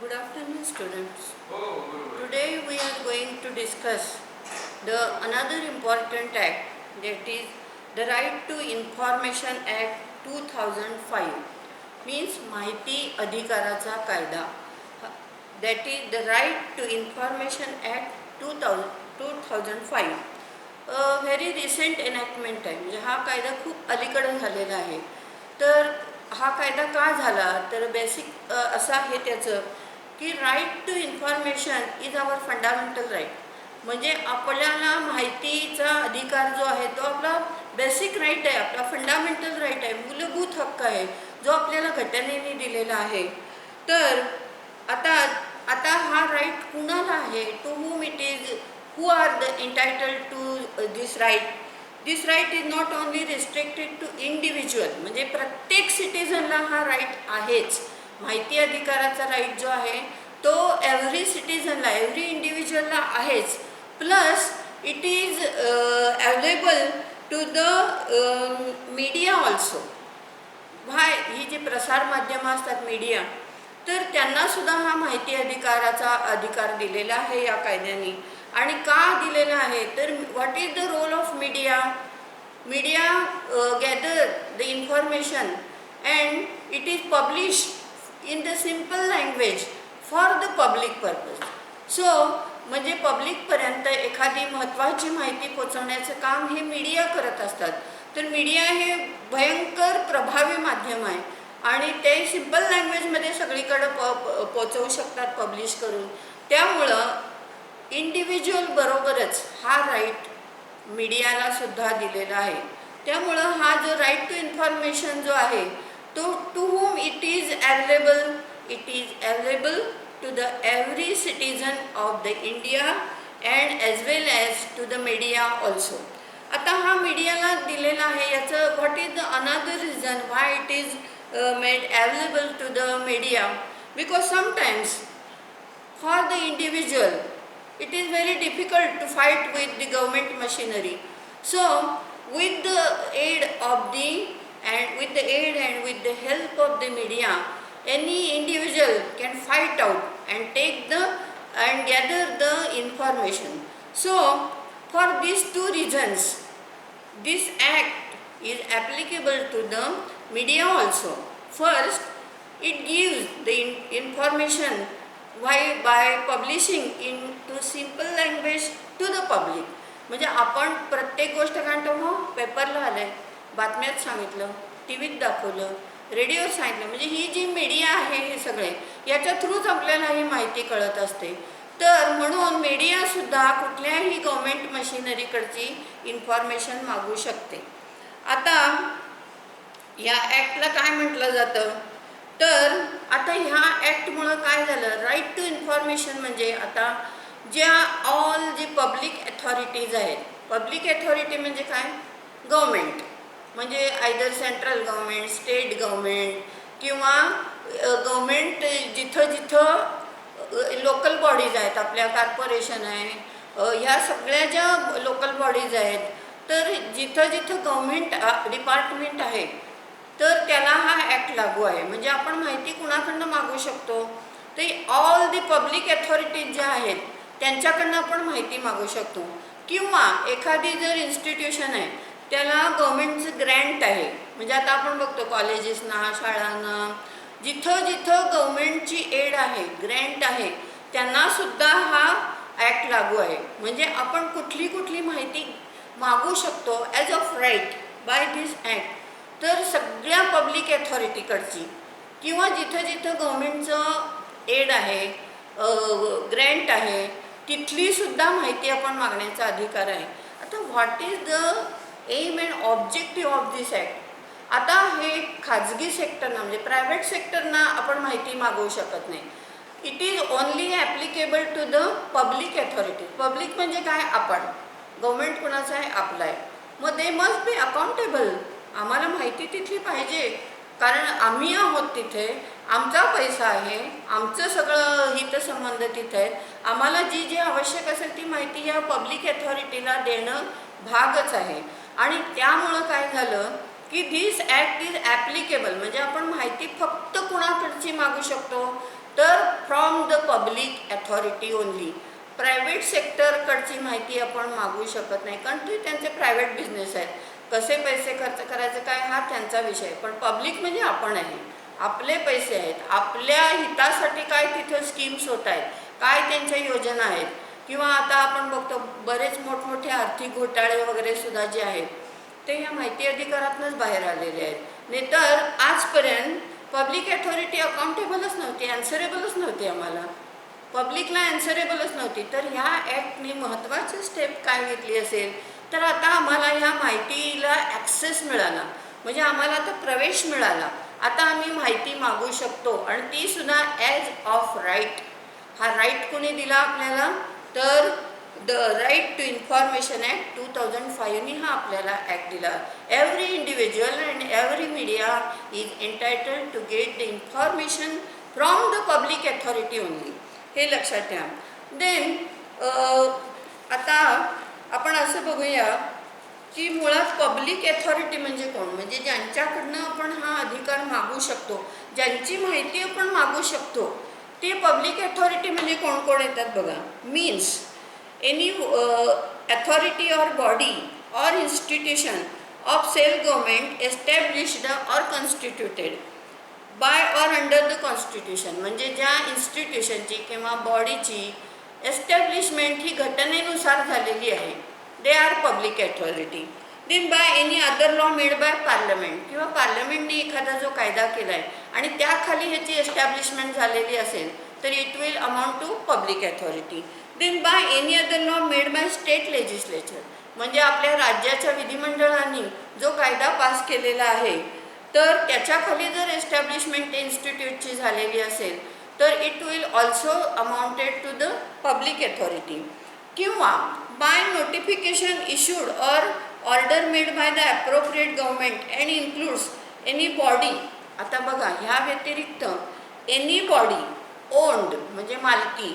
Good afternoon, students. Oh, good. Today we are going to discuss the another important act, that is the Right to Information Act 2005, means माहिती अधिकाराचा कायदा. That is the Right to Information Act 2005. Very recent enactment आहे, म्हणजे हा कायदा खूप अलीकडे झालेला आहे. तर हा कायदा का झाला, तर बेसिक असं आहे त्याचं की right to information is our fundamental right. म्हणजे आपल्याला माहितीचा अधिकार जो आहे तो आपला बेसिक राईट आहे, आपला फंडामेंटल राईट आहे, मूलभूत हक्क आहे, जो आपल्याला घटनेने दिलेला आहे. तर आता आता हा राईट कुणाला आहे, to whom it is, who are the entitled to this right. This right is not only restricted to individual, म्हणजे प्रत्येक सिटीजनला हा राईट आहेच. माहिती अधिकाराचा राईट जो आहे तो एव्हरी सिटीजनला, एव्हरी इंडिव्हिज्युअलला आहेच. Plus it is available to the media also. ही जी प्रसारमाध्यमं असतात मीडिया, तर त्यांनासुद्धा हा माहिती अधिकाराचा अधिकार दिलेला आहे या कायद्याने. आणि का दिलेला आहे, तर what is the role of media. Media gather the information and it is publish in the simple language for the public purpose. So म्हणजे पब्लिकपर्यंत एखादी महत्त्वाची माहिती पोचवण्याचं काम हे मीडिया करत असतात. तर मीडिया हे भयंकर प्रभावी माध्यम आहे आणि ते सिम्पल लँग्वेजमध्ये सगळीकडं पोचवू शकतात पब्लिश करून. त्यामुळं इंडिव्हिज्युअल बरोबरच हा राईट मीडियाला सुद्धा दिलेला आहे. त्यामुळं हा जो राईट टू इन्फॉर्मेशन जो आहे तो to whom it is available to the every citizen of the India and as well as to the media also. आता हा मीडियाला दिलेला आहे, याचं what is the another reason why it is made available to the media. Because sometimes for the individual it is very difficult to fight with the government machinery. So with the aid and with the help of the media, any individual can fight out and gather the information. So for these two reasons this act is applicable to the media also. First, it gives the information by publishing into simple language to the public. म्हणजे आपण प्रत्येक गोष्ट काय म्हणतो, पेपरला आलंय, बातम्यात सांगितलं, टी व्हीत दाखवलं, रेडिओवर सांगितलं. म्हणजे ही जी मीडिया आहे हे सगळे याच्या थ्रूच आपल्याला ही माहिती कळत असते. तर म्हणून मीडियासुद्धा कुठल्याही गव्हर्मेंट मशिनरीकडची इन्फॉर्मेशन मागू शकते. आता या ॲक्टला काय म्हटलं जातं, तर आता ह्या ॲक्टमुळं काय झालं, राईट टू इन्फॉर्मेशन म्हणजे आता ज्या ऑल जी पब्लिक अथॉरिटीज आहेत, पब्लिक अथॉरिटी म्हणजे काय, गव्हर्मेंट, म्हणजे either central government, state government किंवा गव्हर्मेंट जिथं जिथं लोकल बॉडीज आहेत, आपल्या कॉर्पोरेशन आहे, ह्या सगळ्या ज्या लोकल बॉडीज आहेत, तर जिथं जिथं गव्हर्मेंट डिपार्टमेंट आहे तर त्याला हा ॲक्ट लागू आहे. म्हणजे आपण माहिती कुणाकडनं मागू शकतो, तर ऑल दी पब्लिक अथॉरिटीज ज्या आहेत त्यांच्याकडनं आपण माहिती मागू शकतो. किंवा एखादी जर इन्स्टिट्यूशन आहे त्याला गव्हर्मेंटचं ग्रँट आहे, म्हणजे आता आपण बघतो कॉलेजेसना, शाळांना, जिथं जिथं गव्हर्मेंटची एड आहे, ग्रँट आहे, त्यांनासुद्धा हा ॲक्ट लागू आहे. म्हणजे आपण कुठली माहिती मागू शकतो as of right by this act. तर सगळ्या पब्लिक अथॉरिटीकडची किंवा जिथं जिथं गव्हर्मेंटचं एड आहे, ग्रँट आहे, तिथलीसुद्धा माहिती आपण मागण्याचा अधिकार आहे. आता what is the aim and objective of this act. आता हे खाजगी सेक्टरना म्हणजे प्रायव्हेट सेक्टरना आपण माहिती मागवू शकत नाही. It is only applicable to the public authority. Public म्हणजे काय, आपण, गव्हर्मेंट कुणाचं आहे, आपलं आहे. मग दे मस्ट बी अकाउंटेबल. आम्हाला माहिती तिथली पाहिजे, कारण आम्ही आहोत तिथे, आमचा पैसा आहे, आमचं सगळं हितसंबंध तिथे आहेत. आम्हाला जी जी आवश्यक असेल ती माहिती या पब्लिक अथॉरिटीला देणं भागच आहे. आणि त्यामुळं काय झालं की धिस ॲक्ट इज ॲप्लिकेबल, म्हणजे आपण माहिती फक्त कुणाकडची मागू शकतो, तर from the public authority only. Private सेक्टरकडची माहिती आपण मागू शकत नाही, कारण ते त्यांचे प्रायव्हेट बिझनेस आहेत. कसे पैसे खर्च करायचे काय हा त्यांचा विषय. पण पब्लिक म्हणजे आपण आहे, आपले पैसे आहेत, आपल्या हितासाठी काय तिथं स्कीम्स होत आहेत, काय त्यांच्या योजना आहेत, किंवा आता आपण बघतो बरेच मोठमोठे आर्थिक घोटाळे वगैरे सुद्धा जे आहेत ते या माहिती अधिकारातूनच बाहेर आलेले आहेत. नाहीतर आजपर्यंत पब्लिक अथॉरिटी अकाउंटेबलच नव्हती, ॲन्सरेबलच नव्हती, आम्हाला पब्लिकला ॲन्सरेबलच नव्हती. तर ह्या ॲक्टने महत्त्वाची स्टेप काय घेतली असेल, तर आता आम्हाला ह्या माहितीला ॲक्सेस मिळाला, म्हणजे आम्हाला आता प्रवेश मिळाला. आता आम्ही माहिती मागू शकतो, आणि ती सुद्धा ॲज ऑफ राईट. हा राईट कोणी दिला आपल्याला, तर the right to information act 2005नी हा आपल्याला ॲक्ट दिला. Every individual and every media is entitled to get the information from the public authority only, हे लक्षात ठेवा. देन आता आपण असं बघूया की मुळात पब्लिक अथॉरिटी म्हणजे कोण, म्हणजे ज्यांच्याकडनं आपण हा अधिकार मागू शकतो, ज्यांची माहिती आपण मागू शकतो, ते पब्लिक अथॉरिटी म्हणजे कोण कोण येतात बघा. मीन्स एनी अथॉरिटी और बॉडी और institution of self government established और कॉन्स्टिट्यूटेड बाय और अंडर द कॉन्स्टिट्यूशन, म्हणजे ज्या इन्स्टिट्यूशनची किंवा बॉडीची एस्टॅब्लिशमेंट ही घटनेनुसार झालेली आहे, they are public authority. Then by any other law made by parliament, किंवा पार्लमेंटने एखादा जो कायदा केला आहे आणि त्याखाली ह्याची एस्टॅब्लिशमेंट झालेली असेल तर it will amount to public authority. Then by any other law made by state legislature, म्हणजे आपल्या राज्याच्या विधिमंडळाने जो कायदा पास केलेला आहे तर त्याच्याखाली जर एस्टॅब्लिशमेंट इन्स्टिट्यूटची झालेली असेल तर it will also amounted to the public authority. किंवा by notification issued or order made by the appropriate government and includes any body. आता बघा, ह्या व्यतिरिक्त एनी बॉडी ओन्ड म्हणजे मालकी,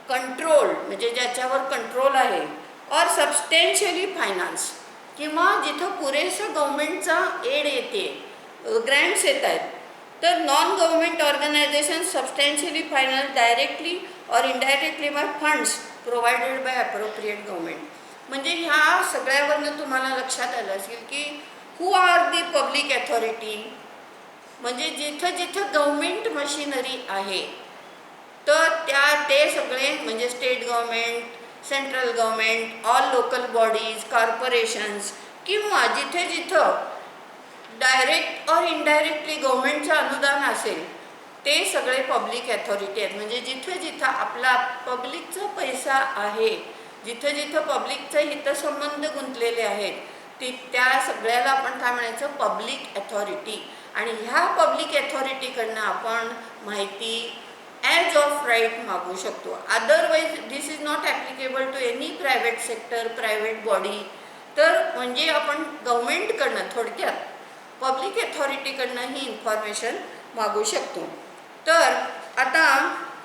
कंट्रोल म्हणजे ज्याच्यावर कंट्रोल आहे, और सबस्टेन्शियली फायनान्स, किंवा जिथं पुरेसं गव्हर्नमेंटचा एड येते, ग्रँट्स येत आहेत, तर non government organisation substantially finance directly or indirectly by funds provided by appropriate government. म्हणजे ह्या सगळ्यावरनं तुम्हाला लक्षात आलं असेल की who are the public authority, म्हणजे जिथं जिथं गव्हर्नमेंट मशिनरी आहे तर ते सगळे म्हणजे state government, central government, all local bodies, corporations, किंवा जिथे जिथं डायरेक्ट और इनडायरेक्टली गव्हर्नमेंटचं अनुदान असेल ते सगळे पब्लिक अथॉरिटी आहेत. म्हणजे जिथं जिथं आपला पब्लिकचा पैसा आहे, जिथं जिथं पब्लिकचे हितसंबंध गुंतलेले आहेत, त्या सगळ्याला आपण काय म्हणायचं, पब्लिक अथॉरिटी. आणि ह्या पब्लिक अथॉरिटीकडनं आपण माहिती ॲज ऑफ राईट मागू शकतो. Otherwise this is not applicable to any private sector, private body. तर म्हणजे आपण गव्हर्नमेंटकडनं, थोडक्यात पब्लिक अथॉरिटीकडनं ही इन्फॉर्मेशन मागू शकतो. तर आता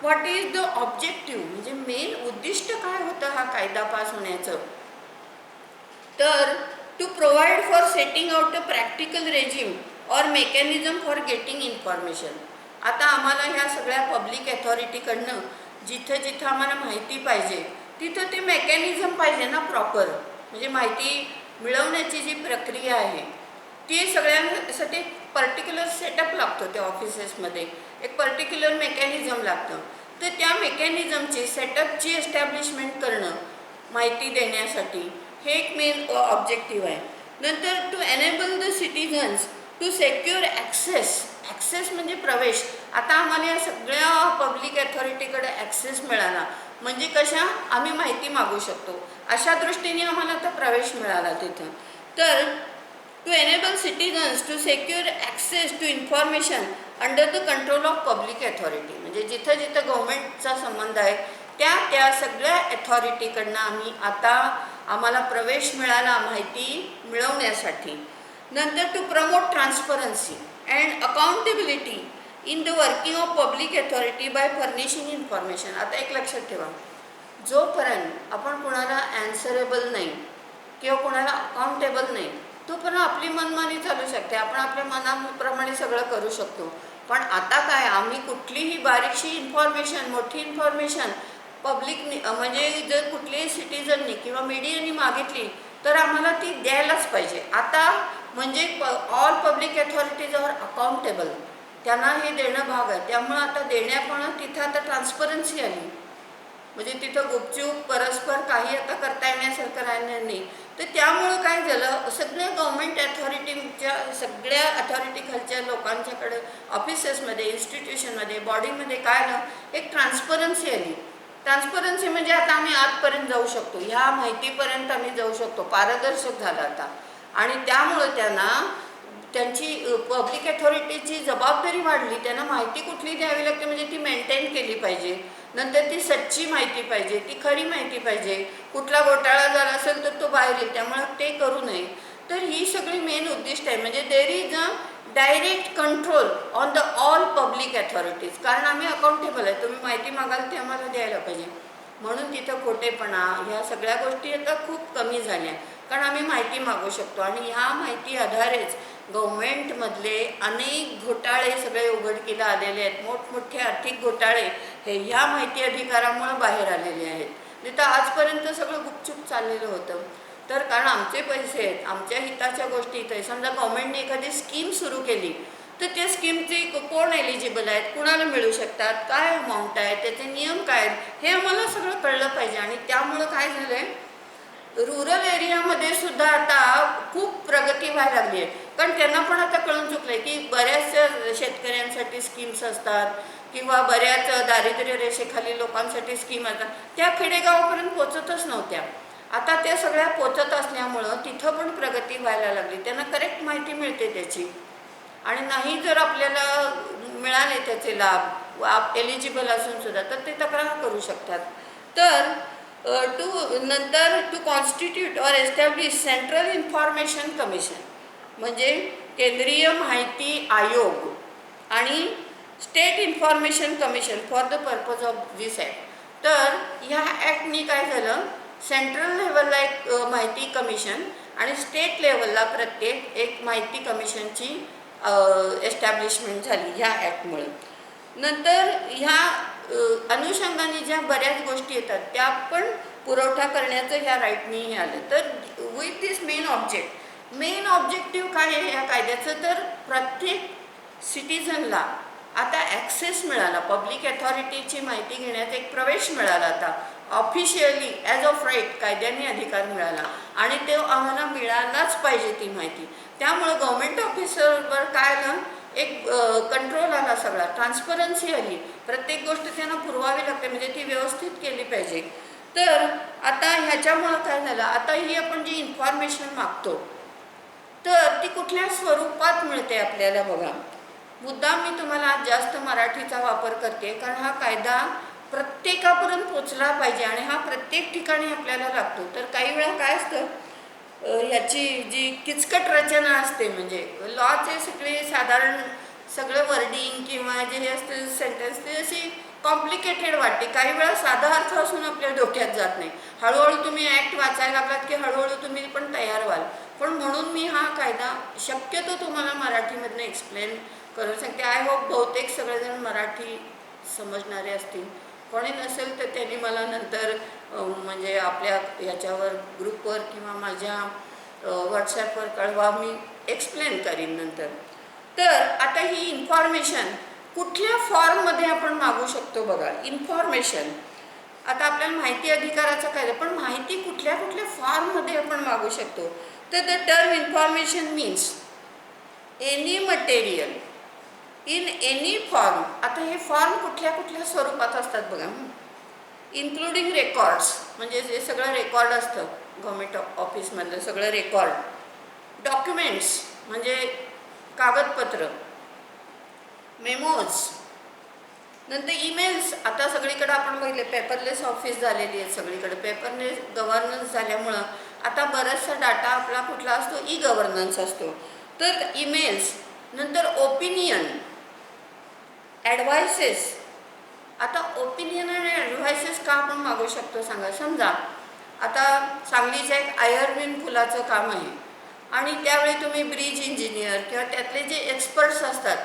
व्हॉट इज द ऑब्जेक्टिव्ह, म्हणजे मेन उद्दिष्ट काय होतं हा कायदा पास होण्याचं, तर to provide for setting out a practical regime or mechanism for getting information. आता आम्हाला ह्या सगळ्या पब्लिक अथॉरिटीकडनं जिथं जिथं आम्हाला माहिती पाहिजे तिथं ते मेकॅनिझम पाहिजे ना प्रॉपर, म्हणजे माहिती मिळवण्याची जी प्रक्रिया आहे ती सगळ्यांसाठी पर्टिक्युलर सेटअप लागतो. त्या ऑफिसेसमध्ये एक पर्टिक्युलर मेकॅनिझम लागतं. तर त्या मेकॅनिझमची सेटअपची एस्टॅब्लिशमेंट करणं माहिती देण्यासाठी हे एक मेन ऑब्जेक्टिव्ह आहे. नंतर to enable the citizens to secure access म्हणजे प्रवेश. आता आम्हाला या सगळ्या पब्लिक अथॉरिटीकडे ॲक्सेस मिळाला, म्हणजे कशा आम्ही माहिती मागू शकतो, अशा दृष्टीने आम्हाला आता प्रवेश मिळाला तिथं. तर to enable citizens to secure access to information under the control of public authority, म्हणजे जिथं जिथं गव्हर्नमेंटचा संबंध आहे त्या सगळ्या अथॉरिटीकडनं आम्हाला प्रवेश मिळाला माहिती मिळवण्यासाठी. नंतर to promote transparency and accountability in the working of public authority by furnishing information. आता एक लक्षात ठेवा, जोपर्यंत आपण कोणाला ॲन्सरेबल नाही किंवा कोणाला अकाउंटेबल नाही तोपर्यंत आपली मनमानी चालू शकते, आपण आपल्या मनाप्रमाणे सगळं करू शकतो. पण आता काय, आम्ही कुठलीही बारीकशी इन्फॉर्मेशन, मोठी इन्फॉर्मेशन पब्लिक म्हणजे जर कुठल्याही सिटीजननी किंवा मीडियानी मागितली तर आम्हाला ती द्यायलाच पाहिजे. आता म्हणजे all public authorities are accountable, त्यांना हे देणं भाग आहे. त्यामुळं आता देण्यापण तिथं आता ट्रान्सपरन्सी आली. म्हणजे तिथं गुपचूप परस्पर काही आता करता येण्यासारखं राहिलं नाही. तर त्यामुळं काय झालं, सगळ्या गव्हर्मेंट अथॉरिटीच्या, सगळ्या अथॉरिटी खालच्या लोकांच्याकडे ऑफिसेसमध्ये, इन्स्टिट्यूशनमध्ये, बॉडीमध्ये काय आलं, एक ट्रान्सपरन्सी आली. ट्रान्सपरन्सी म्हणजे आता आम्ही आतपर्यंत जाऊ शकतो, ह्या माहितीपर्यंत आम्ही जाऊ शकतो, पारदर्शक झालं आता. आणि त्यामुळं त्यांना त्यांची पब्लिक अथॉरिटीची जबाबदारी वाढली. त्यांना माहिती कुठली द्यावी लागते म्हणजे ती मेंटेन केली पाहिजे. नंतर ती सच्ची माहिती पाहिजे, ती खरी माहिती पाहिजे. कुठला घोटाळा झाला असेल तर तो बाहेर येईल, त्यामुळे ते करू नये. तर ही सगळी मेन उद्दिष्ट आहे. म्हणजे there is a direct control on the all public authorities. कारण आम्ही अकाउंटेबल आहे, तुम्ही माहिती मागाल ते आम्हाला द्यायला पाहिजे. म्हणून तिथं खोटेपणा ह्या सगळ्या गोष्टी आता खूप कमी झाल्या, कारण आम्ही माहिती मागू शकतो. आणि ह्या माहिती आधारेच गव्हर्मेंटमधले अनेक घोटाळे सगळे उघडकीला आलेले आहेत. मोठमोठे आर्थिक घोटाळे हे ह्या माहिती अधिकारामुळे बाहेर आलेले आहेत. नाही तर आजपर्यंत सगळं गुपचूप चाललेलं होतं. तर कारण आमचे पैसे आहेत, आमच्या हिताच्या गोष्टी इथं आहे. समजा गव्हर्मेंटने एखादी स्कीम सुरू केली तर त्या स्कीमचे कोण एलिजिबल आहेत, कुणाला मिळू शकतात, काय अमाऊंट आहे, त्याचे नियम काय आहेत, हे आम्हाला सगळं कळलं पाहिजे. आणि त्यामुळं काय झालं आहे, रूरल एरियामध्ये सुद्धा आता खूप प्रगती व्हायला लागली आहे. कारण त्यांना पण आता कळून चुकलं आहे की बऱ्याचशा शेतकऱ्यांसाठी स्कीम्स असतात किंवा बऱ्याच दारिद्र्य रेषेखाली लोकांसाठी स्कीम असतात, त्या खेडेगावापर्यंत पोचतच नव्हत्या. आता त्या सगळ्या पोचत असल्यामुळं तिथं पण प्रगती व्हायला लागली. त्यांना करेक्ट माहिती मिळते त्याची. आणि नाही जर आपल्याला मिळाले त्याचे लाभ, एलिजिबल असून सुद्धा, तर ते तक्रार करू शकतात. तर नंतर to constitute or establish central information commission, म्हणजे केंद्रीय माहिती आयोग आणि state information commission for the purpose of this act. तर ह्या ॲक्टनी काय झालं, सेंट्रल लेवलला एक माहिती कमिशन आणि स्टेट लेवलला प्रत्येक एक माहिती कमिशनची एस्टॅब्लिशमेंट झाली ह्या ॲक्टमुळे. नंतर ह्या अनुषंगाने ज्या बऱ्याच गोष्टी येतात त्या पण पुरवठा करण्याचं ह्या राईटनी हे आलं. तर विथ दिस मेन ऑब्जेक्टिव्ह काय आहे ह्या कायद्याचं, तर प्रत्येक सिटीजनला आता ॲक्सेस मिळाला, पब्लिक अथॉरिटीची माहिती घेण्याचा एक प्रवेश मिळाला. आता ऑफिशियली ॲज ऑफ राईट कायद्याने अधिकार मिळाला आणि ते आम्हाला मिळालाच पाहिजे ती माहिती. त्यामुळं गव्हर्मेंट ऑफिसरवर काय आलं, एक कंट्रोल आला, सगळा ट्रान्सपरन्सी आली. प्रत्येक गोष्ट त्यांना पुरवावी लागते, म्हणजे ती व्यवस्थित केली पाहिजे. तर आता ह्याच्यामुळं काय झालं, आता ही आपण जी इन्फॉर्मेशन मागतो तर ती कुठल्या स्वरूपात मिळते आपल्याला बघा. मुद्दाम मी तुम्हाला जास्त मराठीचा वापर करते, कारण हा कायदा प्रत्येकापर्यंत पोचला पाहिजे आणि हा प्रत्येक ठिकाणी आपल्याला लागतो. तर काही वेळा काय असतं, ह्याची जी किचकट रचना असते, म्हणजे लॉचे सगळे साधारण सगळं वर्डिंग किंवा जे हे असते सेंटेन्स, ते अशी कॉम्प्लिकेटेड वाटते. काही वेळा साधा अर्थ असून आपल्या डोक्यात जात नाही. हळूहळू तुम्ही ॲक्ट वाचायला लागलात की हळूहळू तुम्ही पण तयार व्हाल. पण म्हणून मी हा कायदा शक्यतो तुम्हाला मराठीमधनं एक्सप्लेन करू शकते. आय होप बहुतेक सगळेजण मराठी समजणारे असतील. कोणी नसेल तर त्यांनी मला नंतर म्हणजे आपल्या याच्यावर ग्रुपवर किंवा माझ्या व्हॉट्सॲपवर कळवा, मी एक्सप्लेन करीन नंतर. तर आता ही इन्फॉर्मेशन कुठल्या फॉर्ममध्ये आपण मागू शकतो बघा. इन्फॉर्मेशन आता आपल्याला माहिती अधिकाराचा कायदा, पण माहिती कुठल्या कुठल्या फॉर्ममध्ये आपण मागू शकतो. तर the term information means any material in any form. आता हे फॉर्म कुठल्या कुठल्या स्वरूपात असतात बघा. इन्क्लुडिंग रेकॉर्ड्स, म्हणजे जे सगळं रेकॉर्ड असतं गव्हर्मेंट ऑफिसमधलं सगळं रेकॉर्ड. डॉक्युमेंट्स म्हणजे कागदपत्र, मेमोज. नंतर ईमेल्स. आता सगळीकडे आपण बघितले पेपरलेस ऑफिस झालेली आहे, सगळीकडे पेपरलेस गव्हर्नन्स झाल्यामुळं आता बराचसा डाटा आपला कुठला असतो, ई गव्हर्नन्स असतो. तर ईमेल्स. नंतर ओपिनियन, ॲडवायसेस. आता ओपिनियन आणि ॲडवायसेस का आपण मागू शकतो सांगा. समजा आता सांगलीच्या एक आयर्विन पुलाचं काम आहे आणि त्यावेळी तुम्ही ब्रिज इंजिनियर किंवा त्यातले जे एक्सपर्ट्स असतात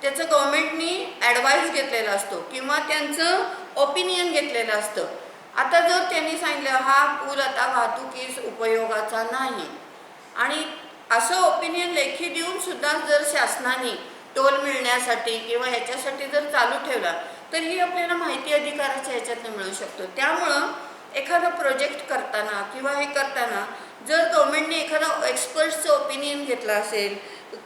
त्याचं गव्हर्नमेंटनी ॲडवाईस घेतलेला असतो किंवा त्यांचं ओपिनियन घेतलेलं असतं. आता जर त्यांनी सांगितलं हा पूल आता वाहतुकीस उपयोगाचा नाही आणि असं ओपिनियन लेखी देऊन सुद्धा जर शासनाने टोल मिळण्यासाठी किंवा ह्याच्यासाठी जर चालू ठेवला तर ही आपल्याला माहिती अधिकाराच्या ह्याच्यातनं मिळू शकतो. त्यामुळं एखादा प्रोजेक्ट करताना किंवा हे करताना जर गव्हर्नमेंटने एखादा एक्सपर्ट्सचं ओपिनियन घेतला असेल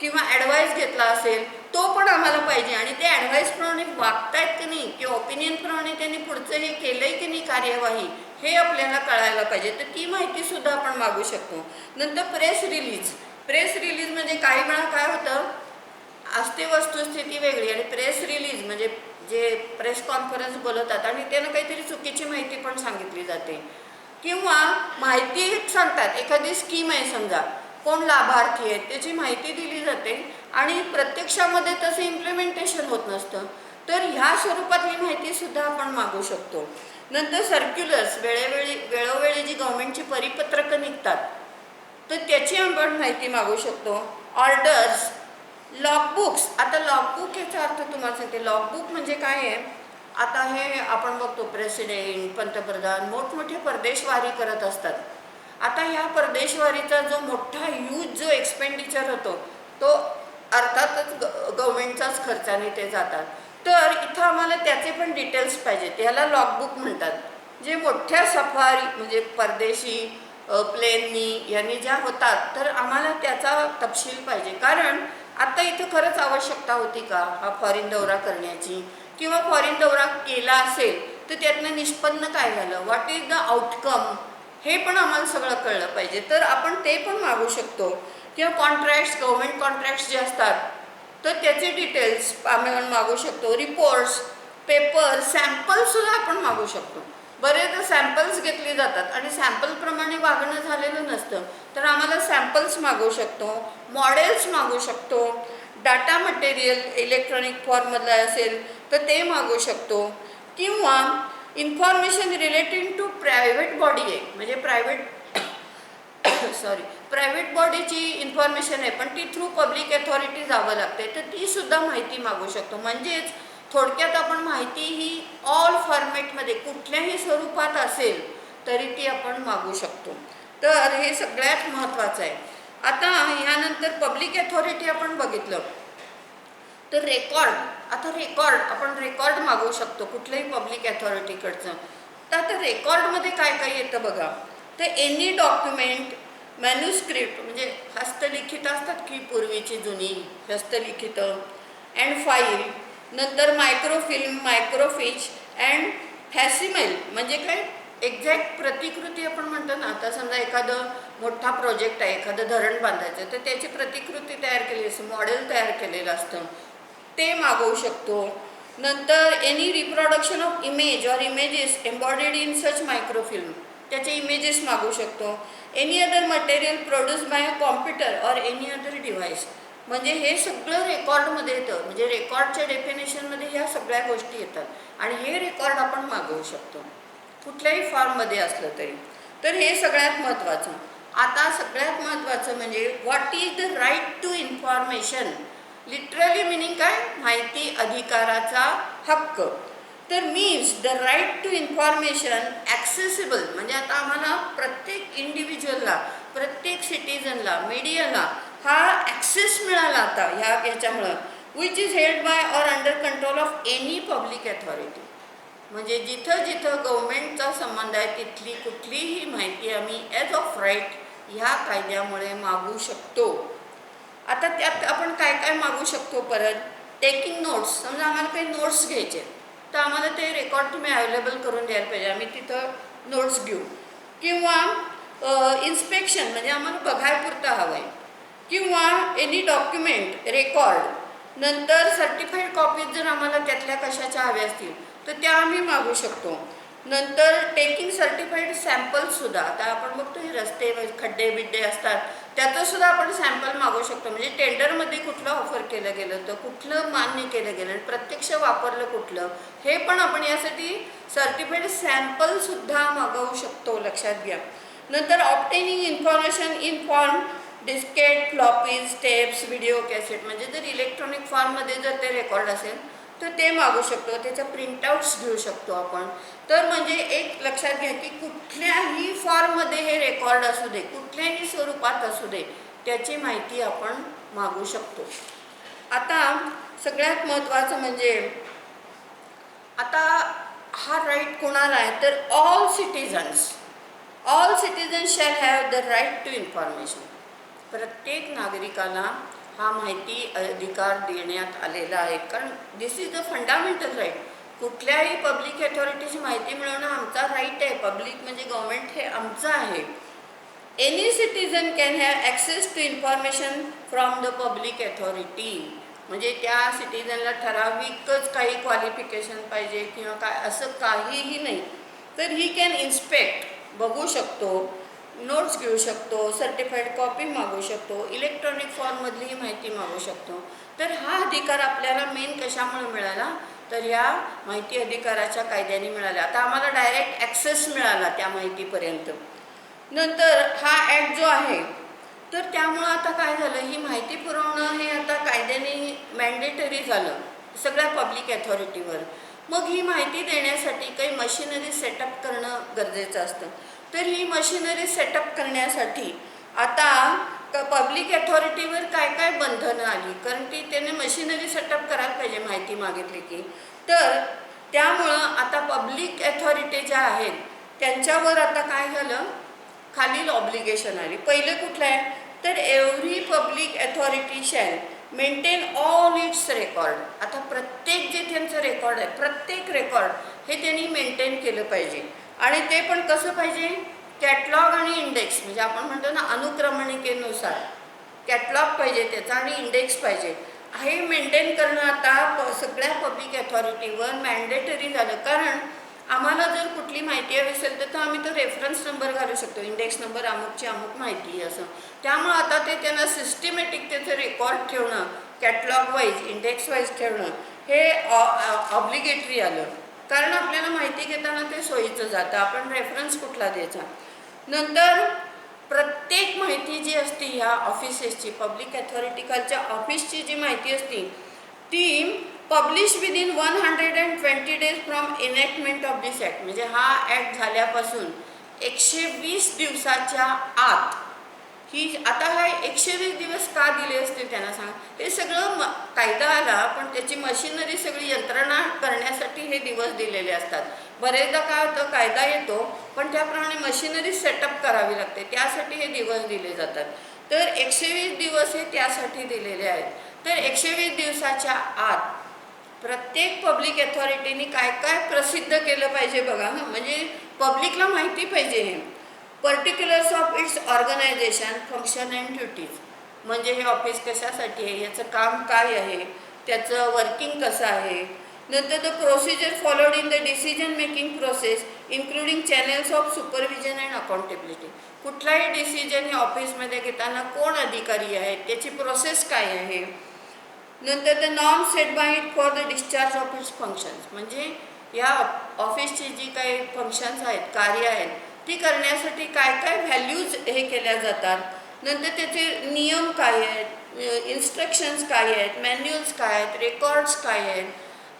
किंवा ॲडवाईस घेतला असेल तो पण आम्हाला पाहिजे आणि ते ॲडवाईसप्रमाणे वागतायत की नाही किंवा ओपिनियनप्रमाणे त्यांनी पुढचं हे केलं आहे की नाही कार्यवाही हे आपल्याला कळायला पाहिजे. तर ती माहितीसुद्धा आपण मागू शकतो. नंतर प्रेस रिलीज म्हणजे काही वेळा काय होतं असते वस्तुस्थिती वेगळी आणि प्रेस रिलीज म्हणजे जे प्रेस कॉन्फरन्स बोलवतात आणि त्यानं काहीतरी चुकीची माहिती पण सांगितली जाते किंवा माहिती सांगतात. एखादी स्कीम आहे समजा कोण लाभार्थी आहेत त्याची माहिती दिली जाते आणि प्रत्यक्षामध्ये तसं इम्प्लिमेंटेशन होत नसतं. तर ह्या स्वरूपात ही माहितीसुद्धा आपण मागू शकतो. नंतर सर्क्युलर्स वेळोवेळी जी गव्हर्नमेंटची परिपत्रकं निघतात तर त्याची आपण माहिती मागू शकतो. ऑर्डर्स, लॉगबुक्स. आता लॉगबुक याचा अर्थ तुम्हाला सांगते. लॉगबुक म्हणजे काय आहे, आता हे आपण बघतो प्रेसिडेंट पंतप्रधान मोठमोठे परदेशवारी करत असतात. आता ह्या परदेशवारीचा जो मोठा ह्यूज जो एक्सपेंडिचर होतो तो अर्थातच गव्हर्नमेंटचाच खर्चाने ते जातात. तर इथं आम्हाला त्याचे पण डिटेल्स पाहिजेत. याला लॉगबुक म्हणतात. जे मोठ्या सफारी म्हणजे परदेशी प्लेननी यांनी ज्या होतात तर आम्हाला त्याचा तपशील पाहिजे. कारण आता इथं खरंच आवश्यकता होती का हा फॉरेन दौरा करण्याची किंवा फॉरेन दौरा केला असेल तर त्यातनं निष्पन्न काय झालं, व्हॉट इज द आउटकम, हे पण आम्हाला सगळं कळलं पाहिजे. तर आपण ते पण मागू शकतो. किंवा कॉन्ट्रॅक्ट्स, गव्हर्नमेंट कॉन्ट्रॅक्ट्स जे असतात तर त्याचे डिटेल्स आपण मागू शकतो. रिपोर्ट्स, पेपर, सॅम्पल्ससुद्धा आपण मागू शकतो. बरेचदा सॅम्पल्स घेतली जातात आणि सॅम्पलप्रमाणे वागणं झालेलं नसतं तर आम्हाला सॅम्पल्स मागू शकतो. मॉडेल्स मागू शकतो. डाटा मटेरियल इलेक्ट्रॉनिक फॉर्ममधलं असेल तर ते मागू शकतो. किंवा information related to private body आहे म्हणजे प्रायव्हेट बॉडीची इन्फॉर्मेशन आहे पण ती थ्रू पब्लिक अथॉरिटी जावं लागते तर तीसुद्धा माहिती मागू शकतो. म्हणजेच थोडक्यात आपण माहिती ही ऑल फॉर्मॅटमध्ये कुठल्याही स्वरूपात असेल तरी ती आपण मागू शकतो. तर हे सगळ्यात महत्त्वाचं आहे. आता ह्यानंतर पब्लिक अथॉरिटी आपण बघितलं तर रेकॉर्ड आपण रेकॉर्ड मागू शकतो कुठल्याही पब्लिक अथॉरिटीकडचं. तर आता रेकॉर्डमध्ये काय काय येतं बघा. तर एनी डॉक्युमेंट, मॅन्युस्क्रिप्ट म्हणजे हस्तलिखित असतात की पूर्वीची जुनी हस्तलिखितं, अँड फाईल, नंतर मायक्रोफिल्म, मायक्रोफिच अँड फॅसिमेल म्हणजे काय एक्झॅक्ट प्रतिकृती आपण म्हणतो ना. आता समजा एखादं मोठा प्रोजेक्ट आहे, एखादं धरण बांधायचं तर त्याची प्रतिकृती तयार केली असते, मॉडेल तयार केलेलं असतं ते मागवू शकतो. नंतर any reproduction of image or images embodied in such microfilm त्याचे इमेजेस मागू शकतो. Any other material produce by a computer or any other device म्हणजे हे सगळं रेकॉर्डमध्ये येतं. म्हणजे रेकॉर्डच्या डेफिनेशनमध्ये ह्या सगळ्या गोष्टी येतात आणि हे रेकॉर्ड आपण मागवू शकतो कुठल्याही फॉर्ममध्ये असलं तरी. तर हे सगळ्यात महत्त्वाचं. आता सगळ्यात महत्त्वाचं म्हणजे what is the right to information. Literally meaning काय, माहिती अधिकाराचा हक्क. तर means the right to information accessible म्हणजे आता आम्हाला प्रत्येक इंडिव्हिज्युअलला, प्रत्येक सिटीजनला, मीडियाला हा ॲक्सेस मिळाला आता ह्याच्यामुळं. Which is held by or under control of any public authority म्हणजे जिथं जिथं गव्हर्नमेंटचा संबंध आहे तिथली कुठलीही माहिती आम्ही ॲज ऑफ राईट ह्या कायद्यामुळे मागू शकतो. आता त्यात आपण काय काय मागू शकतो परत. टेकिंग नोट्स, समजा आम्हाला काही नोट्स घ्यायचे तर आम्हाला ते रेकॉर्ड तुम्ही अवेलेबल करून द्यायला पाहिजे, आम्ही तिथं नोट्स घेऊ. किंवा इन्स्पेक्शन म्हणजे आम्हाला बघायपुरता हवं आहे. किंवा एनी डॉक्युमेंट रेकॉर्ड. नंतर सर्टिफाईड कॉपीज जर आम्हाला त्यातल्या कशाच्या हव्या असतील तर त्या आम्ही मागू शकतो. नंतर टेकिंग सर्टिफाईड सॅम्पल्ससुद्धा. आता आपण बघतो हे रस्ते खड्डे बिड्डे असतात त्याचंसुद्धा आपण सॅम्पल मागू शकतो. म्हणजे टेंडरमध्ये कुठलं ऑफर केलं गेलं तर कुठलं मान्य केलं गेलं प्रत्यक्ष वापरलं कुठलं हे पण आपण यासाठी सर्टिफाईड सॅम्पलसुद्धा मागवू शकतो, लक्षात घ्या. नंतर obtaining information in form diskette, floppies, tapes, video cassette, म्हणजे जर इलेक्ट्रॉनिक फॉर्ममध्ये जर ते रेकॉर्ड असेल तर ते मागू शकतो, त्याच्या प्रिंटआउट्स घेऊ शकतो आपण. तर म्हणजे एक लक्षात घ्या की कुठल्याही फॉर्ममध्ये हे रेकॉर्ड असू दे, कुठल्याही स्वरूपात असू दे, त्याची माहिती आपण मागू शकतो. आता सगळ्यात महत्त्वाचं म्हणजे आता हा राईट कोणाला आहे तर all citizens shall have the right to information. प्रत्येक नागरिकाला हा माहिती अधिकार देण्यात आलेला आहे, कारण this is the fundamental right. कुठल्याही पब्लिक अथॉरिटीची माहिती मिळवणं आमचा राईट आहे. पब्लिक म्हणजे गव्हर्नमेंट हे आमचं आहे. Any citizen can have access to information from the public authority. म्हणजे त्या सिटीजनला ठराविकच काही क्वालिफिकेशन पाहिजे किंवा काय असं काहीही नाही. तर ही कॅन इन्स्पेक्ट, बघू शकतो, नोट्स घेऊ शकतो, सर्टिफाईड कॉपी मागू शकतो, इलेक्ट्रॉनिक फॉर्ममधलीही माहिती मागू शकतो. तर हा अधिकार आपल्याला मेन कशामुळे मिळाला तर या माहिती अधिकाराच्या कायद्याने मिळाला. आता आम्हाला डायरेक्ट ॲक्सेस मिळाला त्या माहितीपर्यंत. नंतर हा ॲक्ट जो आहे तर त्यामुळं आता काय झालं, ही माहिती पुरवणं हे आता कायद्याने मॅन्डेटरी झालं सगळ्या पब्लिक अथॉरिटीवर. मग ही माहिती देण्यासाठी काही मशिनरी सेटअप करणं गरजेचं असतं. तर ही मशिनरी सेटअप करण्यासाठी आता पब्लिक अथॉरिटीवर काय काय बंधनं आली, कारण ती त्याने मशिनरी सेटअप करायला पाहिजे माहिती मागितली की. तर त्यामुळं आता पब्लिक अथॉरिटी ज्या आहेत त्यांच्यावर आता काय झालं, खालील ऑब्लिगेशन आली. पहिलं कुठलं आहे तर every public authority shall maintain all it's record. आता प्रत्येक जे त्यांचं रेकॉर्ड आहे, प्रत्येक रेकॉर्ड हे त्यांनी मेंटेन केलं पाहिजे. आणि ते पण कसं पाहिजे, कॅटलॉग आणि इंडेक्स, म्हणजे आपण म्हणतो ना अनुक्रमणिकेनुसार कॅटलॉग पाहिजे त्याचा आणि इंडेक्स पाहिजे. हे मेंटेन करणं आता सगळ्या पब्लिक अथॉरिटीवर मॅन्डेटरी झालं. कारण आम्हाला जर कुठली माहिती हवी असेल तर आम्ही तो रेफरन्स नंबर घालू शकतो, इंडेक्स नंबर अमुकची अमुक माहिती असं. त्यामुळं आता ते त्यांना सिस्टमॅटिक त्याचं रेकॉर्ड ठेवणं, कॅटलॉग वाईज, इंडेक्स वाईज ठेवणं हे ऑब्लिगेटरी आलं. कारण आपल्याला माहिती घेताना ते सोयीचं जातं, आपण रेफरन्स कुठला द्यायचा. नंतर प्रत्येक माहिती जी असते ह्या ऑफिसेसची, पब्लिक अथॉरिटीच्या ऑफिसची जी माहिती असते ती publish within 120 days from enactment of this act. म्हणजे हा ॲक्ट झाल्यापासून 120 दिवसाच्या आत ही. आता हा 120 दिवस का दिले असतील त्यांना सांगा. हे सगळं कायदा आला पण त्याची मशिनरी सगळी यंत्रणा करण्यासाठी हे दिवस दिलेले असतात. बरेचदा काय होतं, कायदा येतो पण त्याप्रमाणे मशिनरी सेटअप करावी लागते, त्यासाठी हे दिवस दिले जातात. तर 120 दिवस हे त्यासाठी दिलेले आहेत. तर 120 दिवसाच्या आत प्रत्येक पब्लिक अथॉरिटीने काय काय प्रसिद्ध केलं पाहिजे बघा. म्हणजे पब्लिकला माहिती पाहिजे हे particulars of its organisation, function and duties. म्हणजे हे ऑफिस कशासाठी आहे, याचं काम काय आहे, त्याचं वर्किंग कसं आहे. नंतर the procedure followed in the decision making process including channels of supervision and accountability. कुठलाही डिसिजन हे ऑफिसमध्ये घेताना कोण अधिकारी आहेत, त्याची प्रोसेस काय आहे. नंतर the norm set by it for the discharge of its functions. म्हणजे या ऑफिसची जी काही फंक्शन्स आहेत, कार्य आहेत, ती करण्यासाठी काय काय व्हॅल्यूज हे केल्या जातात. नंतर त्याचे नियम काय आहेत, इन्स्ट्रक्शन्स काय आहेत, मॅन्युअल्स काय आहेत, रेकॉर्ड्स काय आहेत.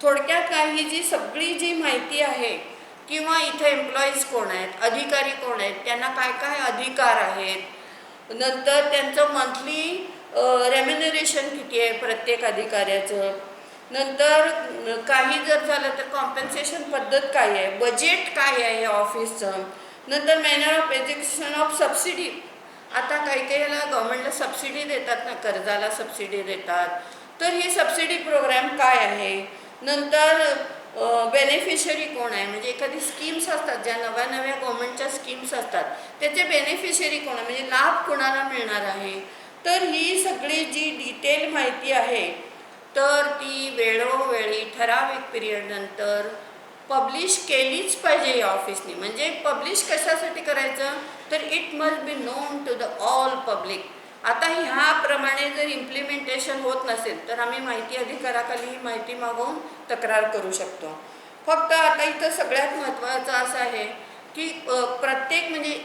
थोडक्यात काय, ही जी सगळी जी माहिती आहे किंवा इथे एम्प्लॉईज कोण आहेत, अधिकारी कोण आहेत, त्यांना काय काय अधिकार आहेत. नंतर त्यांचं मंथली रेम्युनरेशन किती आहे प्रत्येक अधिकाऱ्याचं. नंतर काही जर झालं तर कॉम्पेन्सेशन पद्धत काय आहे, बजेट काय आहे ऑफिसचं. नंतर manner of execution of subsidy. आता काही काही याला गव्हर्नमेंटला सबसिडी देतात ना, कर्जाला सबसिडी देतात, तर ही सबसिडी प्रोग्राम काय आहे. नंतर बेनिफिशरी कोण आहे, म्हणजे एखादी स्कीम्स असतात ज्या नव्या नव्या गव्हर्नमेंटच्या स्कीम्स असतात त्याचे बेनिफिशरी कोण आहे, म्हणजे लाभ कोणाला मिळणार आहे. तर ही सगळी जी डिटेल माहिती आहे तर ती वेळोवेळी ठराविक पिरियडनंतर पब्लिश केलीच पाहिजे या ऑफिसने. म्हणजे पब्लिश कशासाठी करायचं तर it must be known to the all public. आता ह्याप्रमाणे जर इम्प्लिमेंटेशन होत नसेल तर आम्ही माहिती अधिकाराखाली ही माहिती मागवून तक्रार करू शकतो. फक्त आता इथं सगळ्यात महत्त्वाचं असं आहे की प्रत्येक म्हणजे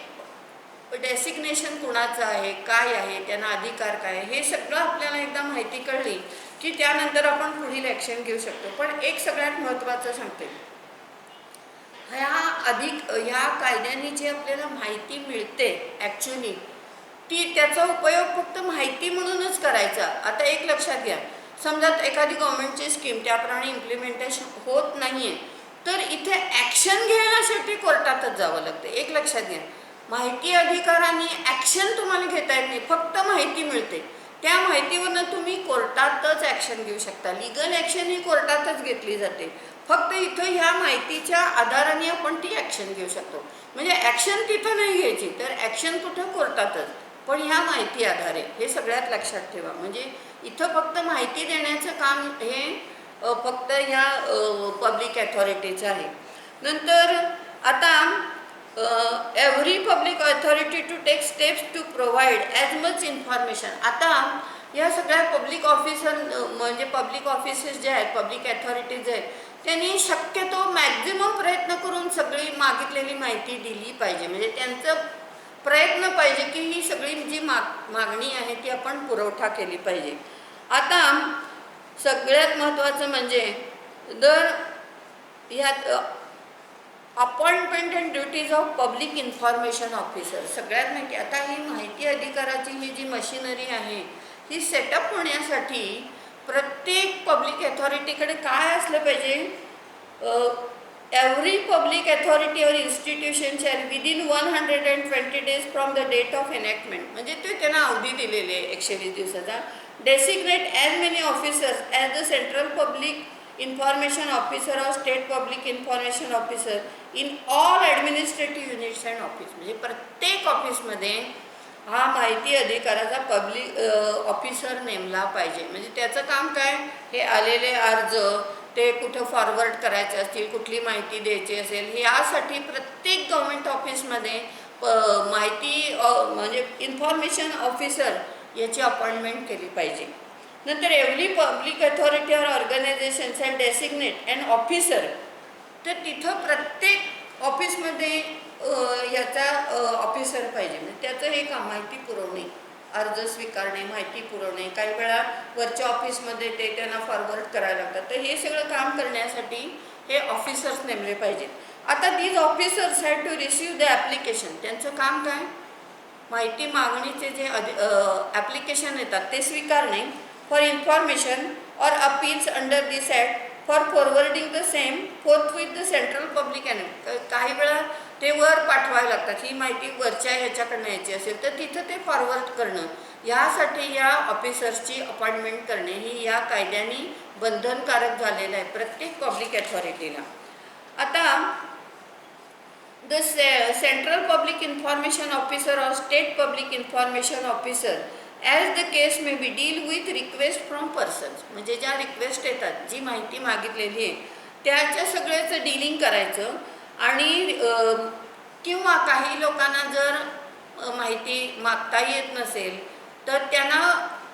डेसिग्नेशन कुणाचं आहे, काय आहे, त्यांना अधिकार काय, हे सगळं आपल्याला एकदा माहिती कळली की त्यानंतर आपण पुढील ॲक्शन घेऊ शकतो. पण एक सगळ्यात महत्त्वाचं सांगते, ह्या कायद्याने जी आपल्याला माहिती मिळते ॲक्च्युली त्याचा उपयोग फक्त माहिती म्हणूनच करायचा. आता एक लक्षात घ्या, समजा एखादी गव्हर्नमेंटची स्कीम त्याप्रमाणे इम्प्लिमेंटेशन होत नाही आहे, तर इथे ॲक्शन घेण्यासाठी कोर्टातच जावं लागतं. एक लक्षात घ्या, माहिती अधिकाराने ॲक्शन तुम्हाला घेता येत नाही, फक्त माहिती मिळते. त्या माहितीवरनं तुम्ही कोर्टातच ॲक्शन घेऊ शकता. लिगल ॲक्शन ही कोर्टातच घेतली जाते. फक्त इथं ह्या माहितीच्या आधाराने आपण ती ॲक्शन घेऊ शकतो. म्हणजे ॲक्शन तिथं नाही घ्यायची, तर ॲक्शन कुठं कोर्टातच, पण ह्या माहिती आधारे. हे सगळ्यात लक्षात ठेवा. म्हणजे इथं फक्त माहिती देण्याचं काम हे फक्त ह्या पब्लिक अथॉरिटीचं आहे. नंतर आता every public authority to take steps to provide as much information. आता या सगळ्या पब्लिक ऑफिसर म्हणजे पब्लिक ऑफिसेस जे आहेत, पब्लिक अथॉरिटीज आहेत, त्यांनी शक्यतो मॅक्झिमम प्रयत्न करून सगळी मागितलेली माहिती दिली पाहिजे. म्हणजे त्यांचं प्रयत्न पाहिजे की ही सगळी जी मागणी आहे ती आपण पुरवठा केली पाहिजे. आता सगळ्यात महत्त्वाचं म्हणजे ह्यात appointment and duties of public information officer. सगळ्यात माहिती, आता ही माहिती अधिकाराची ही जी मशिनरी आहे ही सेटअप होण्यासाठी प्रत्येक पब्लिक अथॉरिटीकडे काय असलं पाहिजे, every public authority or institution shall within 120 days from the date of enactment, म्हणजे ते त्यांना अवधी दिलेले आहे 120 दिवसाचा. Designate as many officers as the central public information officer or state public information officer in all administrative units and office. म्हणजे प्रत्येक ऑफिसमध्ये हा माहिती अधिकाराचा पब्लिक ऑफिसर नेमला पाहिजे. म्हणजे त्याचं काम काय, हे आलेले अर्ज ते कुठं फॉरवर्ड करायचे असतील, कुठली माहिती द्यायची असेल, यासाठी प्रत्येक गव्हर्नमेंट ऑफिसमध्ये माहिती म्हणजे इन्फॉर्मेशन ऑफिसर याची अपॉइंटमेंट केली पाहिजे. नंतर every public authority or organisation shall designate and officer. तर तिथं प्रत्येक ऑफिसमध्ये याचा ऑफिसर पाहिजे. म्हणजे त्याचं हे काम माहिती पुरवणे, अर्ज स्वीकारणे, माहिती पुरवणे, काही वेळा वरच्या ऑफिसमध्ये ते त्यांना फॉरवर्ड करायला लागतात. तर हे सगळं काम करण्यासाठी हे ऑफिसर्स नेमले पाहिजेत. आता these officers had to receive the application. त्यांचं काम काय, माहिती मागणीचे जे ॲप्लिकेशन येतात ते स्वीकारणे, फॉर इन्फॉर्मेशन और appeals under this act for forwarding the same fourth with the central public and. काही वेळा ते वर पाठवायला लागतात. ही माहिती वरच्या ह्याच्याकडनं यायची असेल तर तिथं ते फॉरवर्ड करणं, यासाठी या ऑफिसर्सची अपॉइंटमेंट करणे ही या कायद्याने बंधनकारक झालेलं आहे प्रत्येक पब्लिक अथॉरिटीला. आता the central public information officer or state public information officer as the case may be deal with request from persons. म्हणजे ज्या रिक्वेस्ट येतात, जी माहिती मागितलेली आहे त्याच्या सगळ्याचं डीलिंग करायचं. आणि किंवा काही लोकांना जर माहिती मागता येत नसेल तर त्यांना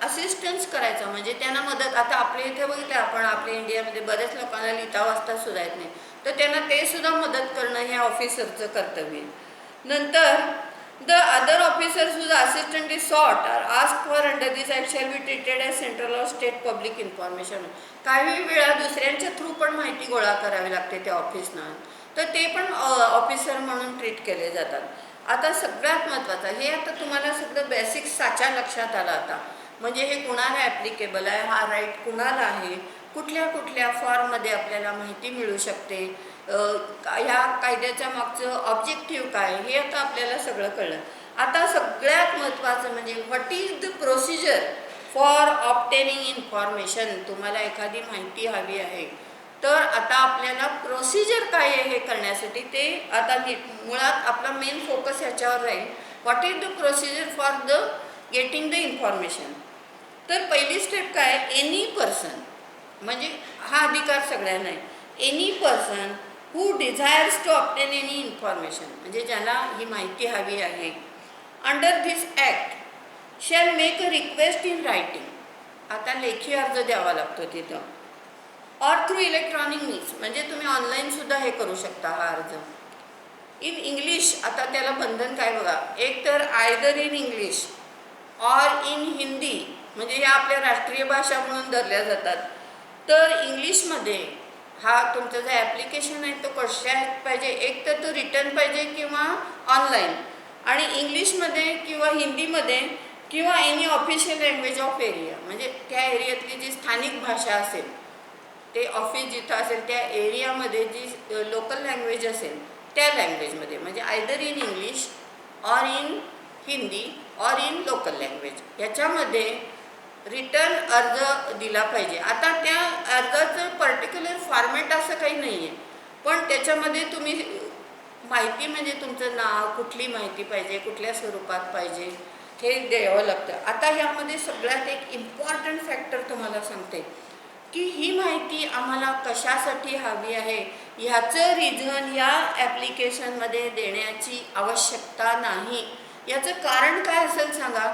असिस्टन्स करायचं, म्हणजे त्यांना मदत. आता आपल्या इथे बघितलं आपण, आपल्या इंडियामध्ये बऱ्याच लोकांना लिहिता वाचता सुद्धा येत नाही, तर त्यांना ते सुद्धा मदत करणं हे ऑफिसरचं कर्तव्य आहे. नंतर the other officers whose assistant is sought or ask for under this act shall be treated as central or state public information. काही वेळा दुसऱ्यांच्या थ्रू पण माहिती गोळा करावी लागते त्या ऑफिसनं, तर ते पण ऑफिसर म्हणून ट्रीट केले जातात. आता सगळ्यात महत्त्वाचं हे, आता तुम्हाला सगळं बेसिक साचा लक्षात आला आता. म्हणजे हे कुणाला ॲप्लिकेबल आहे, हा राईट कुणाला आहे, कुठल्या कुठल्या फॉर्ममध्ये आपल्याला माहिती मिळू शकते, ह्या कायद्याच्या मागचं ऑब्जेक्टिव्ह काय, हे आता आपल्याला सगळं कळलं. आता सगळ्यात महत्त्वाचं म्हणजे what is the procedure for obtaining information. तुम्हाला एखादी माहिती हवी आहे तर आता आपल्याला प्रोसिजर काय आहे हे करण्यासाठी ते आता मुळात आपला मेन फोकस ह्याच्यावर राहील. What is the procedure for the getting the information. तर पहिली स्टेप काय, एनी पर्सन, म्हणजे हा अधिकार सगळ्यांना आहे. Any person who desires to obtain any information, म्हणजे ज्याला ही माहिती हवी आहे, under this act shall make a request in writing. आता लेखी अर्ज द्यावा लागतो तिथं, ऑर थ्रू इलेक्ट्रॉनिक मीन्स, म्हणजे तुम्ही ऑनलाईन सुद्धा हे करू शकता हा अर्ज. इन इंग्लिश, आता त्याला बंधन काय बघा, एक तर either in English or in Hindi, म्हणजे या आपल्या राष्ट्रीय भाषा म्हणून धरल्या जातात. तर इंग्लिशमध्ये हा तुमचं जे ॲप्लिकेशन आहे तो कशात पाहिजे, एक तर तो रिटर्न पाहिजे किंवा ऑनलाईन, आणि इंग्लिशमध्ये किंवा हिंदीमध्ये किंवा any official language of area, म्हणजे त्या एरियातली जी स्थानिक भाषा असेल, ते ऑफिस जिथं असेल त्या एरियामध्ये जी लोकल लँग्वेज असेल त्या लँग्वेजमध्ये, म्हणजे either in English or in Hindi or in local language, याच्यामध्ये रिटर्न अर्ज दिला पाहिजे. आता त्या अर्जाचं पर्टिक्युलर फॉर्मॅट असं काही नाही आहे, पण त्याच्यामध्ये तुम्ही माहिती, म्हणजे तुमचं नाव, कुठली माहिती पाहिजे, कुठल्या स्वरूपात पाहिजे, हे द्यावं लागतं. आता ह्यामध्ये सगळ्यात एक इम्पॉर्टंट फॅक्टर तुम्हाला सांगते की ही माहिती आम्हाला कशासाठी हवी आहे, ह्याचं रिझन या ॲप्लिकेशनमध्ये देण्याची आवश्यकता नाही. याचं कारण काय असेल सांगा.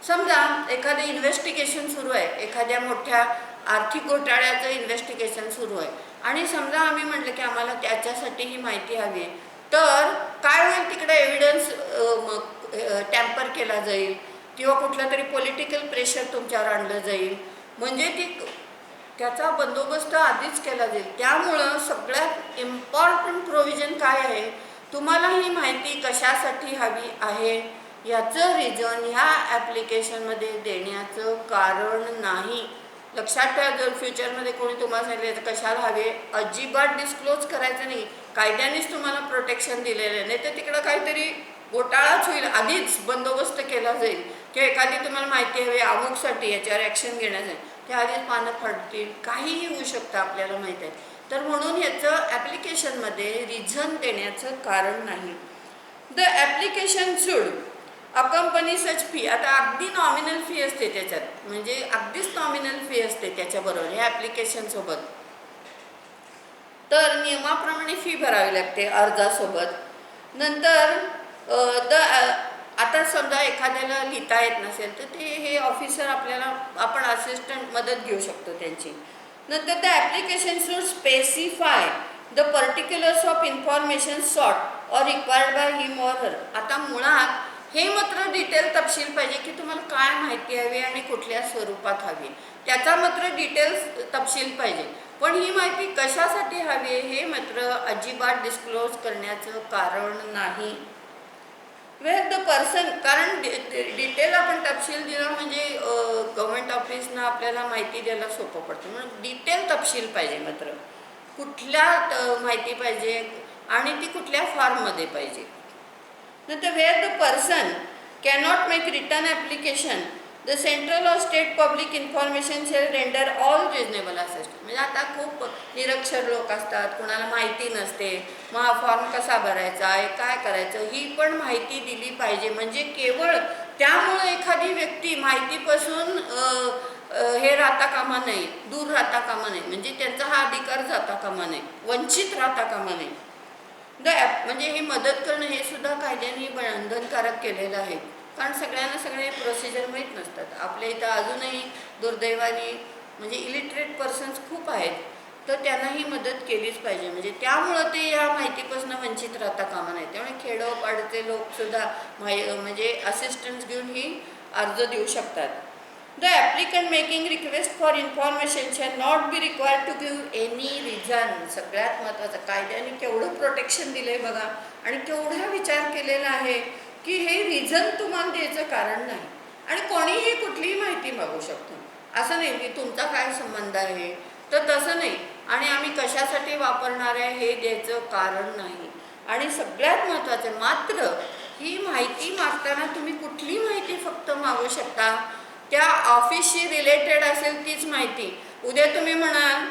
समजा एखादं इन्व्हेस्टिगेशन सुरू आहे, एखाद्या मोठ्या आर्थिक घोटाळ्याचं इन्व्हेस्टिगेशन सुरू आहे, आणि समजा आम्ही म्हटलं की आम्हाला त्याच्यासाठी ही माहिती हवी आहे, तर काय होईल, तिकडे एव्हिडन्स टॅम्पर केला जाईल किंवा कुठलं तरी पॉलिटिकल प्रेशर तुमच्यावर आणलं जाईल, म्हणजे त्याचा बंदोबस्त आधीच केला जाईल. त्यामुळं सगळ्यात इम्पॉर्टंट प्रोव्हिजन काय आहे, तुम्हाला ही माहिती कशासाठी हवी आहे याचं रिझन ह्या ॲप्लिकेशनमध्ये देण्याचं कारण नाही. लक्षात ठेवा, जर फ्युचरमध्ये कोणी तुम्हाला सांगितलं तर कशाला हवे, अजिबात डिस्क्लोज करायचं नाही. कायद्यानेच तुम्हाला प्रोटेक्शन दिलेलं नाही, तर तिकडं काहीतरी घोटाळाच होईल, आधीच बंदोबस्त केला जाईल की एखादी तुम्हाला माहिती हवी अमुकसाठी, याच्यावर ॲक्शन घेण्यासाठी, त्या आधीच पानं फाटतील, काहीही होऊ शकतं, आपल्याला माहीत आहे. तर म्हणून याचं ॲप्लिकेशनमध्ये रिझन देण्याचं कारण नाही. The application should अकंपनी such fee, आता अगदी नॉमिनल फी असते त्याच्यात, म्हणजे अगदीच नॉमिनल फी असते त्याच्याबरोबर ह्या ॲप्लिकेशनसोबत. तर नियमाप्रमाणे फी भरावी लागते अर्जासोबत. नंतर आता समजा एखाद्याला लिहिता येत नसेल तर ते हे ऑफिसर आपल्याला, आपण असिस्टंट मदत घेऊ शकतो त्यांची. नंतर the application should specify the particulars of information sought or required by him or her. आता मुळात हे मात्र डिटेल तपशील पाहिजे की तुम्हाला काय माहिती हवी आणि कुठल्या स्वरूपात हवी, त्याचा मात्र डिटेल्स तपशील पाहिजे. पण ही माहिती कशासाठी हवी आहे हे मात्र अजिबात डिस्क्लोज करण्याचं कारण नाही. वेर द पर्सन, कारण डिटेल आपण तपशील दिला म्हणजे गव्हर्नमेंट ऑफिसनं आपल्याला माहिती द्यायला सोपं पडतं, म्हणून डिटेल तपशील पाहिजे. मात्र कुठल्या माहिती पाहिजे आणि ती कुठल्या फॉर्ममध्ये पाहिजे. नंतर where the person cannot make return application the central or state public information shall render all reasonable assistance. म्हणजे आता खूप निरक्षर लोक असतात, कोणाला माहिती नसते, मग हा फॉर्म कसा भरायचा आहे, काय करायचं, ही पण माहिती दिली पाहिजे. म्हणजे केवळ त्यामुळे एखादी व्यक्ती माहितीपासून हे राहता कामा नये, दूर राहता कामा नये, म्हणजे त्यांचा हा अधिकार जाता कामा नये, वंचित राहता कामा नये. म्हणजे ही मदत करणं हे सुद्धा कायद्याने बंधनकारक केलेलं आहे, कारण सगळ्यांना सगळे प्रोसिजर माहीत नसतात. आपल्या इथं अजूनही दुर्दैवाने म्हणजे इलिटरेट पर्सन्स खूप आहेत, तर त्यांना ही मदत केलीच पाहिजे. म्हणजे त्यामुळं ते या माहितीपासून वंचित राहता कामा नये. त्यामुळे खेडोपाडचे लोकसुद्धा म्हणजे असिस्टन्स घेऊन ही अर्ज देऊ शकतात. The applicant making request for information shall not be required to give any reason. सगळ्यात महत्त्वाचं, कायद्याने केवढं प्रोटेक्शन दिलं आहे बघा, आणि केवढा विचार केलेला आहे की हे रिझन तुम्हाला द्यायचं कारण नाही, आणि कोणीही कुठलीही माहिती मागू शकतो. असं नाही की तुमचा काय संबंध आहे, तर तसं नाही, आणि आम्ही कशासाठी वापरणार आहे हे द्यायचं कारण नाही. आणि सगळ्यात महत्त्वाचं मात्र, ही माहिती मागताना तुम्ही कुठली माहिती फक्त मागू शकता, त्या ऑफिसशी रिलेटेड असेल तीच माहिती. उद्या तुम्ही म्हणाल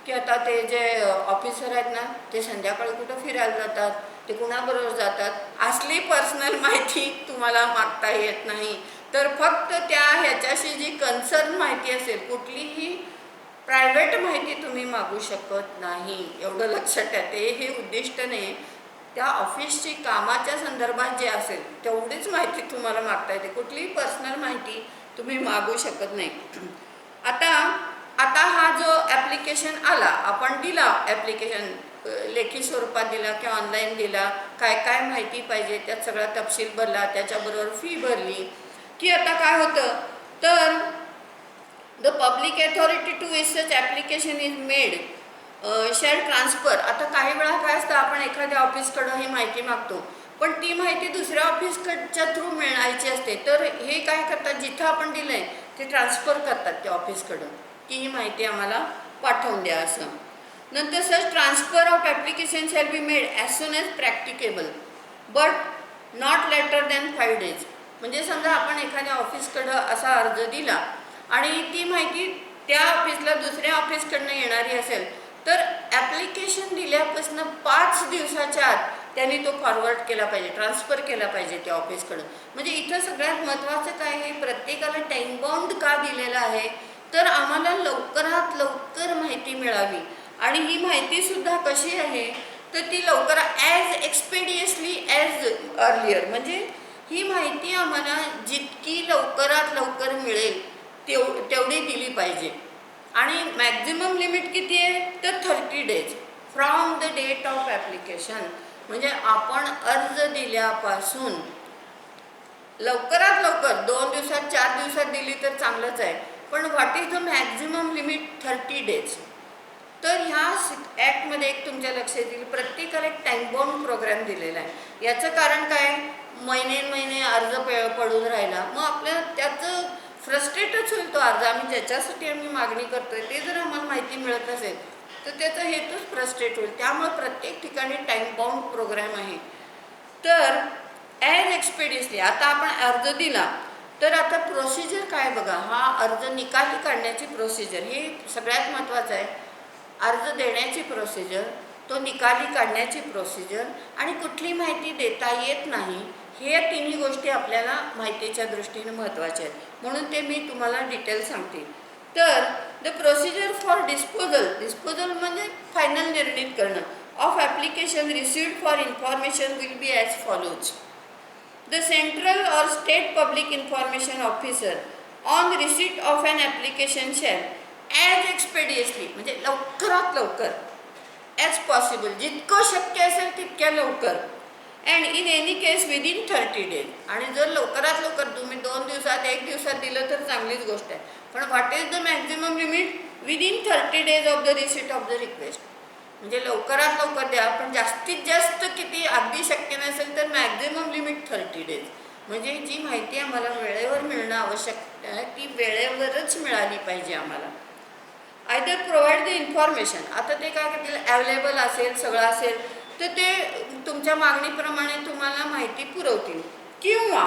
की आता ते जे ऑफिसर आहेत ना ते संध्याकाळी कुठं फिरायला जातात, ते कुणाबरोबर जातात, असली पर्सनल माहिती तुम्हाला मागता येत नाही. तर फक्त त्या ह्याच्याशी जी कन्सर्न माहिती असेल, कुठलीही प्रायव्हेट माहिती तुम्ही मागू शकत नाही, एवढं लक्षात ठेवा. ते हे उद्दिष्ट नाही, त्या ऑफिसची कामाच्या संदर्भात जे असेल तेवढीच माहिती तुम्हाला मागता येते, कुठलीही पर्सनल माहिती तुम्ही मागू शकत नाही. आता हा जो ॲप्लिकेशन आला, आपण दिला ॲप्लिकेशन, लेखी स्वरूपात दिला किंवा ऑनलाईन दिला, काय काय माहिती पाहिजे त्यात सगळा तपशील भरला, त्याच्याबरोबर फी भरली की आता काय होतं तर the public authority to which such application is made shall transfer. आता काही वेळा काय असतं, आपण एखाद्या ऑफिसकडं ही माहिती मागतो, पण ती माहिती दुसऱ्या ऑफिसकडच्या थ्रू मिळायची असते, तर हे काय करतात, जिथं आपण दिलं आहे ते ट्रान्सफर करतात त्या ऑफिसकडं की ही माहिती आम्हाला पाठवून द्या असं. नंतर such transfer of application shall be made as soon as practicable but not later than 5 days. म्हणजे समजा आपण एखाद्या ऑफिसकडं असा अर्ज दिला आणि ती माहिती त्या ऑफिसला दुसऱ्या ऑफिसकडनं येणारी असेल, तर ॲप्लिकेशन दिल्यापासून 5 दिवसाच्या आत त्यांनी तो फॉरवर्ड केला पाहिजे, ट्रान्सफर केला पाहिजे त्या ऑफिसकडं. म्हणजे इथं सगळ्यात महत्त्वाचं काय आहे, प्रत्येकाला टाईम बाउंड का दिलेला आहे, तर आम्हाला लवकरात लवकर माहिती मिळावी. आणि ही माहितीसुद्धा कशी आहे, तर ती लवकर ॲज एक्सपेडियसली ॲज अर्लियर, म्हणजे ही माहिती आम्हाला जितकी लवकरात लवकर मिळेल तेवढी दिली पाहिजे. आणि मॅक्झिमम लिमिट किती आहे, तर 30 days from the date of application. म्हणजे आपण अर्ज दिल्यापासून लवकरात लवकर 2 दिवसात 4 दिवसात दिली तर चांगलंच आहे, पण what is the maximum limit 30 days. तर ह्या ॲक्टमध्ये एक तुमच्या लक्षात येईल, प्रत्येकाला एक टाईम बाउंड प्रोग्राम दिलेला आहे. याचं कारण काय, महिने अर्ज पडून राहिला, मग आपल्याला त्याचं फ्रस्ट्रेटच होईल तो अर्ज. आम्ही ज्याच्यासाठी मागणी करतोय ते जर आम्हाला माहिती मिळत असेल तर त्याचा हेतूच फ्रस्ट्रेट होईल. त्यामुळे प्रत्येक ठिकाणी टाईम बाउंड प्रोग्राम आहे. तर ॲज एक्सपेडियसली आता आपण अर्ज दिला, तर आता प्रोसिजर काय बघा, हा अर्ज निकाली काढण्याची प्रोसिजर हे सगळ्यात महत्त्वाचं आहे. अर्ज देण्याची प्रोसिजर, तो निकाली काढण्याची प्रोसिजर आणि कुठली माहिती देता येत नाही, हे तिन्ही गोष्टी आपल्याला माहितीच्या दृष्टीने महत्त्वाच्या आहेत. म्हणून ते मी तुम्हाला डिटेल सांगते. तर द प्रोसिजर फॉर डिस्पोजल म्हणजे फायनल निर्णय करणं of application received for information will be as follows. The central or state public information officer on receipt of an application shall as expeditiously, म्हणजे लवकरात लवकर, ॲज पॉसिबल, जितकं शक्य असेल तितक्या लवकर, and in any case within 30 days. आणि जर लवकरात लवकर तुम्ही 2 दिवसात 1 दिवसात दिलं तर चांगलीच गोष्ट आहे, पण what is the maximum limit, within 30 days of the receipt of the request. म्हणजे लवकरात लवकर द्या, पण जास्तीत जास्त किती अगदी शक्य नसेल तर मॅक्झिमम लिमिट 30 days. म्हणजे जी माहिती आम्हाला वेळेवर मिळणं आवश्यक आहे ती वेळेवरच मिळाली पाहिजे आम्हाला. आयदर प्रोव्हाइड द इन्फॉर्मेशन, आता ते काय करतील, अवेलेबल असेल सगळं असेल तर ते तुमच्या मागणीप्रमाणे तुम्हाला माहिती पुरवतील, किंवा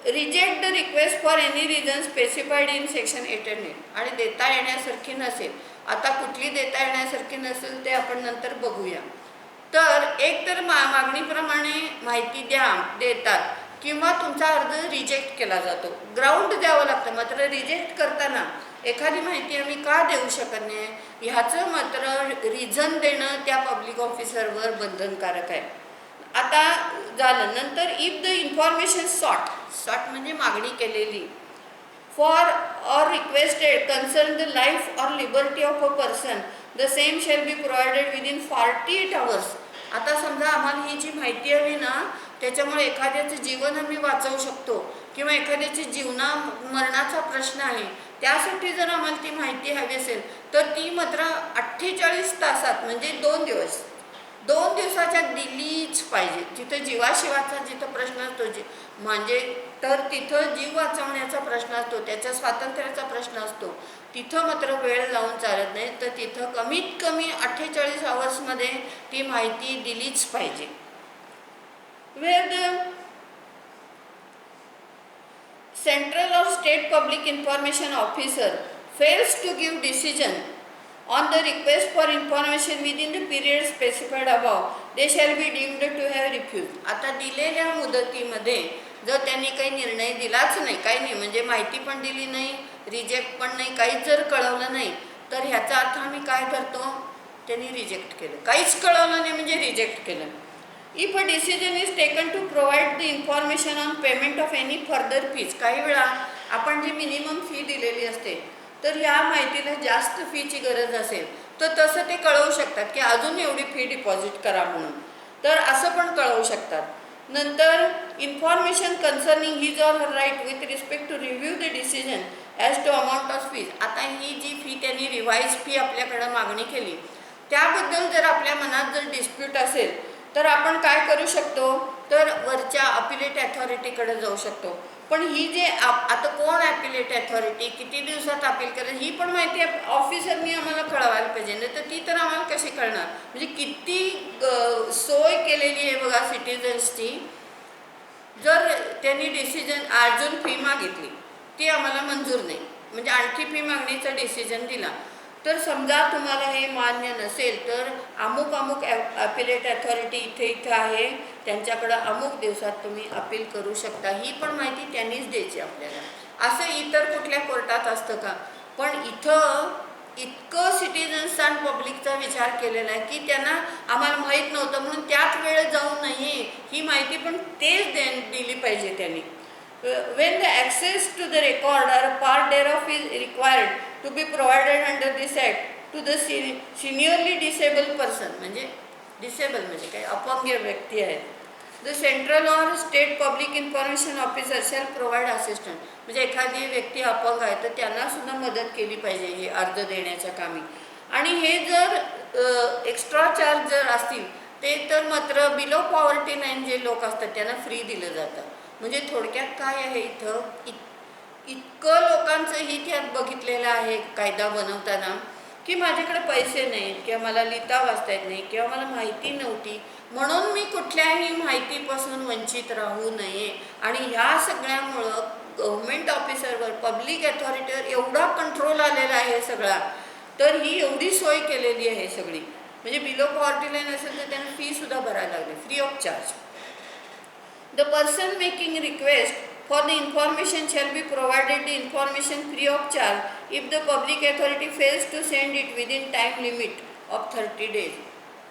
reject the request for any reason specified in section 8 and 9. आणि देता येण्यासारखी नसेल, आता कुठली देता येण्यासारखी नसेल ते आपण नंतर बघूया. तर एक तर मागणीप्रमाणे माहिती देतात किंवा तुमचा अर्ज रिजेक्ट केला जातो, ग्राउंड द्यावं लागतं. मात्र रिजेक्ट करताना एखादी माहिती आम्ही का देऊ शकत नाही ह्याचं मात्र रिझन देणं त्या पब्लिक ऑफिसरवर बंधनकारक आहे. आता झालं. नंतर इफ द इन्फॉर्मेशन सॉट म्हणजे मागणी केलेली for or requested concern the life or liberty of a person, the same shall be provided within 48 hours. आता समजा आम्हाला ही जी माहिती हवी ना, त्याच्यामुळे एखाद्याचं जीवन आम्ही वाचवू शकतो किंवा एखाद्याची मरणाचा प्रश्न आहे, त्यासाठी जर आम्हाला ती माहिती हवी असेल तर ती मात्र 48 तासात म्हणजे 2 दिवसाच्या दिलीच पाहिजे. जिथं जीवाशिवाचा जिथं प्रश्न असतो म्हणजे तर तिथं जीव वाचवण्याचा प्रश्न असतो, त्याच्या स्वातंत्र्याचा प्रश्न असतो, तिथं मात्र वेळ लावून चालत नाही. तर तिथं कमीत कमी 48 hours ती माहिती दिलीच पाहिजे. Where the Central or state public information officer fails to give decision on the request for information within the period specified above, they shall be deemed to have refused. आता दिलेल्या मुदतीमध्ये जर त्यांनी काही निर्णय दिलाच नाही, काही नाही म्हणजे माहिती पण दिली नाही, रिजेक्ट पण नाही, काहीच जर कळवलं नाही, तर ह्याचा अर्थ आम्ही काय करतो, त्यांनी रिजेक्ट केलं. काहीच कळवलं नाही म्हणजे रिजेक्ट केलं. If a decision is taken to provide the information on payment of any further fees, काही वेळा आपण जी मिनिमम फी दिलेली असते तर ह्या माहितीला जास्त फीची गरज असेल तर तसं ते कळवू शकतात की अजून एवढी फी डिपॉझिट करा म्हणून, तर असं पण कळवू शकतात. नंतर information concerning his or her right with respect to review the decision as to amount of fees. आता ही जी फी त्यांनी रिवाईज फी आपल्याकडं मागणी केली त्याबद्दल जर आपल्या मनात जर डिस्प्यूट असेल तर आपण काय करू शकतो, तर वरच्या अपिलेट अथॉरिटीकडे जाऊ शकतो. पण ही जे आता कोण ॲपिलेट अथॉरिटी, किती दिवसात अपील करेल, ही पण माहिती ऑफिसरनी आम्हाला कळवायला पाहिजे. नाही तर ती तर आम्हाला कशी कळणार. म्हणजे किती सोय केलेली आहे बघा सिटिझन्सची. जर त्यांनी डिसिजन अर्जून फी मागितली ती आम्हाला मंजूर नाही, म्हणजे आणखी फी मागणीचा डिसिजन दिला, तर समजा तुम्हाला हे मान्य नसेल तर अमुक अमुक अपिलेट अथॉरिटी इथे आहे, त्यांच्याकडं अमुक दिवसात तुम्ही अपील करू शकता. ही पण माहिती त्यांनीच द्यायची आपल्याला. असं इतर कुठल्या कोर्टात असतं का? पण इथं इतकं सिटिझन्स अँड पब्लिकचा विचार केलेला आहे की त्यांना आम्हाला माहीत नव्हतं म्हणून त्याच वेळेत जाऊ नये ही माहिती पण तेच दिली पाहिजे त्यांनी. when the access to the record or part thereof is required to be provided under this act to the seniorly disabled person, म्हणजे डिसेबल म्हणजे काय, अपंग व्यक्ती आहेत, the central or state public information officer shall provide assistant. म्हणजे एखादी व्यक्ती अपंग आहे तर त्यांना सुद्धा मदत केली पाहिजे हे अर्ज देण्याच्या कामी. आणि हे जर एक्स्ट्रा चार्ज जर असतील ते तर मात्र बिलो पॉवर्टी लाईन जे लोक असतात त्यांना फ्री दिलं जातं. म्हणजे थोडक्यात काय आहे इथं, इतकं लोकांचंही त्यात बघितलेलं आहे कायदा बनवताना की माझ्याकडे पैसे नाहीत किंवा मला लिहिता वाचता येत नाही किंवा मला माहिती नव्हती म्हणून मी कुठल्याही माहितीपासून वंचित राहू नये. आणि ह्या सगळ्यामुळं गव्हर्मेंट ऑफिसरवर, पब्लिक अथॉरिटीवर एवढा कंट्रोल आलेला आहे सगळा, तर ही एवढी सोय केलेली आहे सगळी. म्हणजे बिलो पॉवर्टी लाईन असेल तर त्यांना फीसुद्धा भरायला लागली free of charge. The person making request for the information shall be provided the information free of charge if the public authority fails to send it within time limit of 30 days.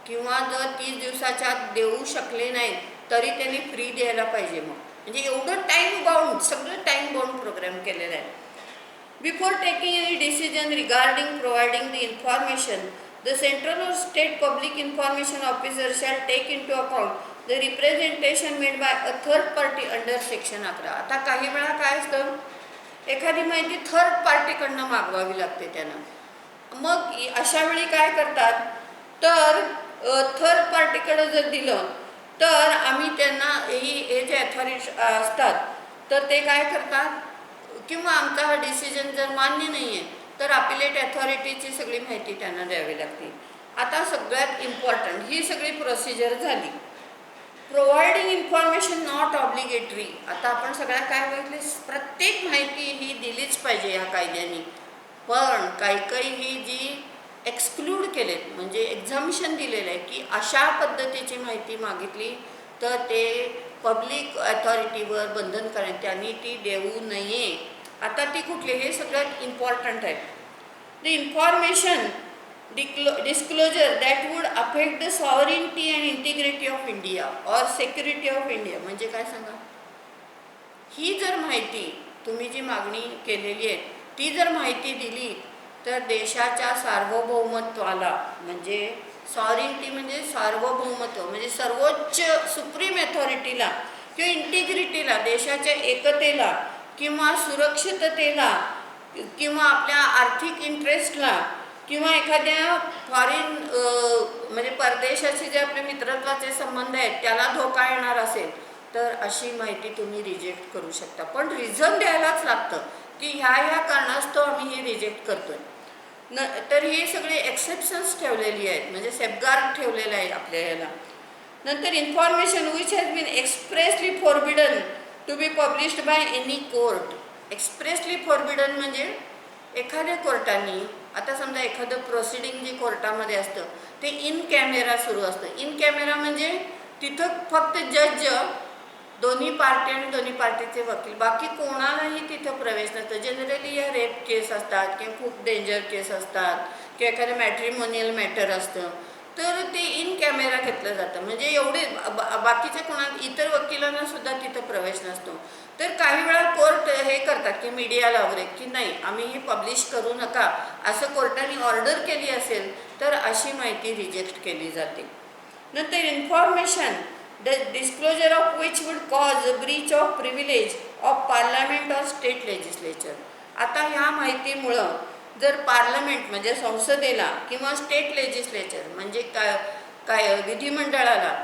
किंवा जर 30 दिवसाच्या आत देऊ शकले नाहीत तरी त्यांनी free द्यायला पाहिजे. मग म्हणजे एवढं टाईम बाउंड, सगळं टाईम बाउंड प्रोग्राम केलेलं आहे. Before taking any decision regarding providing the information the central or state public information officer shall take into account the representation made by a third party under section 11. आता काही वेळा काय असतं, एखादी माहिती third पार्टीकडनं मागवावी लागते त्यांना. मग अशा वेळी काय करतात, तर थर्ड पार्टीकडे जर दिलं तर आम्ही त्यांना हे जे अथॉरिटी असतात तर ते काय करतात, किंवा आमचा हा डिसिजन जर मान्य नाही आहे तर अपिलेट अथॉरिटीची सगळी माहिती त्यांना द्यावी लागते. आता सगळ्यात इम्पॉर्टंट ही सगळी प्रोसिजर झाली. Providing information not obligatory. आता आपण सगळ्या काय बघितले, प्रत्येक माहिती ही दिलीच पाहिजे ह्या कायद्याने. पण काही ही जी एक्सक्लूड केलेत म्हणजे एक्झम्शन दिलेलं आहे की अशा पद्धतीची माहिती मागितली तर ते पब्लिक अथॉरिटीवर बंधन करेल, त्यांनी ती देऊ नये. आता ती कुठली, हे सगळ्यात इम्पॉर्टंट आहे. The information disclosure that would affect the sovereignty and integrity of India or security of India. म्हणजे काय सांगा, ही जर माहिती तुम्ही जी मागणी केलेली आहे ती जर माहिती दिली तर देशाच्या सार्वभौमत्वाला, म्हणजे सॉवरिटी म्हणजे सार्वभौमत्व म्हणजे सर्वोच्च सुप्रीम अथॉरिटीला किंवा इंटिग्रिटीला, देशाच्या एकतेला किंवा सुरक्षिततेला किंवा आपल्या आर्थिक इंटरेस्टला किंवा एखाद्या फॉरेन म्हणजे परदेशाचे जे आपले मित्रत्वाचे संबंध आहेत त्याला धोका येणार असेल तर अशी माहिती तुम्ही रिजेक्ट करू शकता. पण रिझन द्यायलाच लागतं की ह्या कारणास्तव आम्ही हे रिजेक्ट करतोय. तर हे सगळे एक्सेप्शन्स ठेवलेली आहेत, म्हणजे सेफगार्ड ठेवलेलं आहे आपल्या याला. नंतर information which has been expressly forbidden to be published by any court. Expressly forbidden म्हणजे एखाद्या कोर्टाने, आता समजा एखादं प्रोसिडिंग जे कोर्टामध्ये असतं ते इन कॅमेरा सुरू असतं. इन कॅमेरा म्हणजे तिथं फक्त जज, दोन्ही पार्टी आणि दोन्ही पार्टीचे वकील, बाकी कोणालाही तिथं प्रवेश नसतं. जनरली या रेप केस असतात किंवा खूप डेंजर केस असतात किंवा एखादं मॅट्रिमोनियल मॅटर असतं तर ते इन कॅमेरा घेतलं जातं. म्हणजे एवढे बाकीच्या कोणा इतर वकिलांना सुद्धा तिथं प्रवेश नसतो. तर काही वेळा कोर्ट हे करतात की मीडियाला वगैरे की नाही आम्ही हे पब्लिश करू नका असं कोर्टाने ऑर्डर केली असेल तर अशी माहिती रिजेक्ट केली जाते. नंतर information the disclosure of which would cause a breach of privilege of parliament or state legislature. आता ह्या माहितीमुळं जर पार्लमेंट म्हणजे संसदेला किंवा स्टेट लेजिस्लेचर म्हणजे काय विधिमंडळाला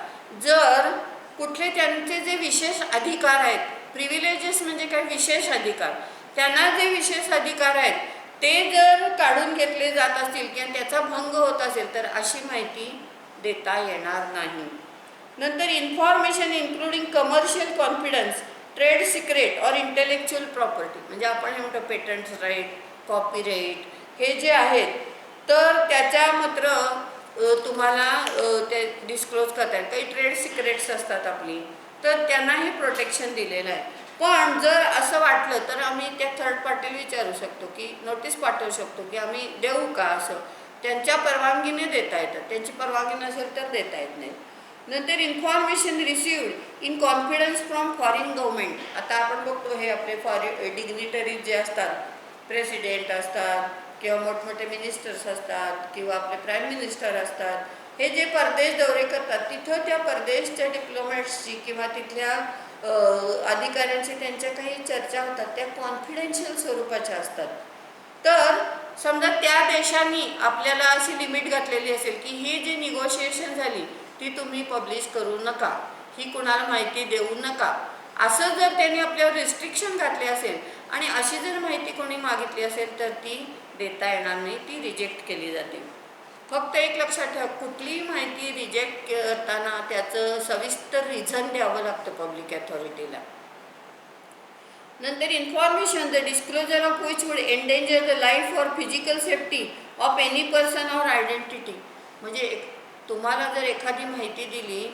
जर कुठले त्यांचे जे विशेष अधिकार आहेत, प्रिव्हिलेजेस म्हणजे काय विशेष अधिकार, त्यांना जे विशेष अधिकार आहेत ते जर काढून घेतले जात असतील किंवा त्याचा भंग होत असेल तर अशी माहिती देता येणार नाही. नंतर information including commercial confidence, trade secret or intellectual property म्हणजे आपण हे म्हणतो पेटंट्स राईट, कॉपीराईट हे जे आहेत तर त्याच्या मात्र तुम्हाला ते डिस्क्लोज करता येईल. काही ट्रेड सिक्रेट्स असतात आपली तर त्यांना हे प्रोटेक्शन दिलेलं आहे. पण जर असं वाटलं तर आम्ही त्या थर्ड पार्टीला विचारू शकतो की नोटीस पाठवू शकतो की आम्ही देऊ का, असं त्यांच्या परवानगीने देता येतं. त्यांची परवानगी नसेल तर देता येत नाही. नंतर information received in confidence from foreign government. आता आपण बघतो हे आपले फॉरेन डिग्निटरीज जे असतात, प्रेसिडेंट असतात किंवा मोठमोठे मिनिस्टर्स असतात किंवा आपले प्राईम मिनिस्टर असतात, हे जे परदेश दौरे करतात तिथं त्या परदेशच्या डिप्लोमॅट्सची किंवा तिथल्या अधिकाऱ्यांची त्यांच्या काही चर्चा होतात त्या कॉन्फिडेन्शियल स्वरूपाच्या असतात. तर समजा त्या देशांनी आपल्याला अशी लिमिट घातलेली असेल की ही जी निगोशिएशन झाली ती तुम्ही पब्लिश करू नका, ही कुणाला माहिती देऊ नका, असं जर त्यांनी आपल्यावर रिस्ट्रिक्शन घातले असेल आणि अशी जर माहिती कोणी मागितली असेल तर ती देता येणार नाही, ती रिजेक्ट केली जाते. फक्त एक लक्षात ठेवा, कुठलीही माहिती रिजेक्ट करताना त्याचं सविस्तर रिझन द्यावं लागतं पब्लिक अथॉरिटीला. नंतर information the disclosure of which would endanger the life or physical safety of any person or identity. म्हणजे तुम्हाला जर एखादी माहिती दिली,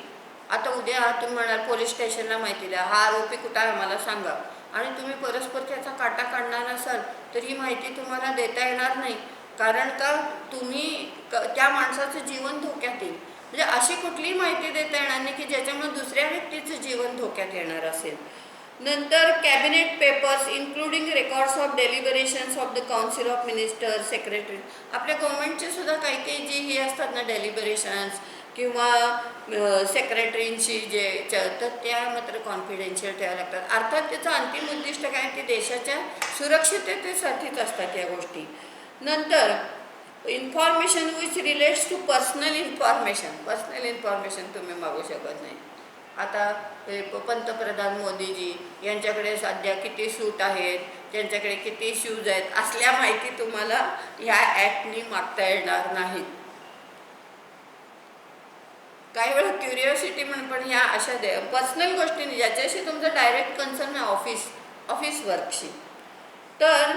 आता उद्या तुम्ही म्हणाल पोलीस स्टेशनला माहिती द्या, हा आरोपी कुठं आहे मला सांगा, आणि तुम्ही परस्पर त्याचा काटा काढणार असाल तर ही माहिती तुम्हाला देता येणार नाही. कारण का तुम्ही त्या माणसाचं जीवन धोक्यात येईल. म्हणजे अशी कुठलीही माहिती देता येणार नाही की ज्याच्यामुळे दुसऱ्या व्यक्तीचं जीवन धोक्यात येणार असेल. नंतर cabinet papers including records of deliberations of the council of minister secretary. आपल्या गव्हर्नमेंटचे सुद्धा काही काही जी हे असतात ना डेलिबरेशन्स किंवा सेक्रेटरींची जे तर त्या मात्र कॉन्फिडेन्शियल ठेवाव्या लागतात. अर्थात त्याचं अंतिम उद्दिष्ट काय ते देशाच्या सुरक्षिततेसाठीच असतात या गोष्टी. नंतर information which relates to personal information. Personal information तुम्ही मागू शकत नाही. आता पंतप्रधान मोदीजी यांच्याकडे सध्या किती सूट आहेत, त्यांच्याकडे किती शूज आहेत, असल्या माहिती तुम्हाला ह्या ॲक्टनी मागता येणार नाहीत. काही वेळा क्युरिओसिटी म्हणून पण ह्या अशा पर्सनल गोष्टी ज्याच्याशी तुमचं डायरेक्ट कन्सर्न आहे ऑफिस वर्कशी, तर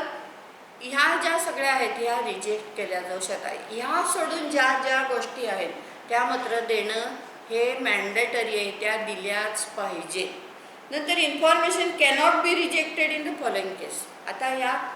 ह्या ज्या सगळ्या आहेत ह्या रिजेक्ट केल्या जाऊ शकतात. ह्या सोडून ज्या ज्या गोष्टी आहेत त्या मात्र देणं हे मॅन्डेटरी आहे, त्या दिल्याच पाहिजे. नंतर information cannot be rejected in the following case. आता ह्या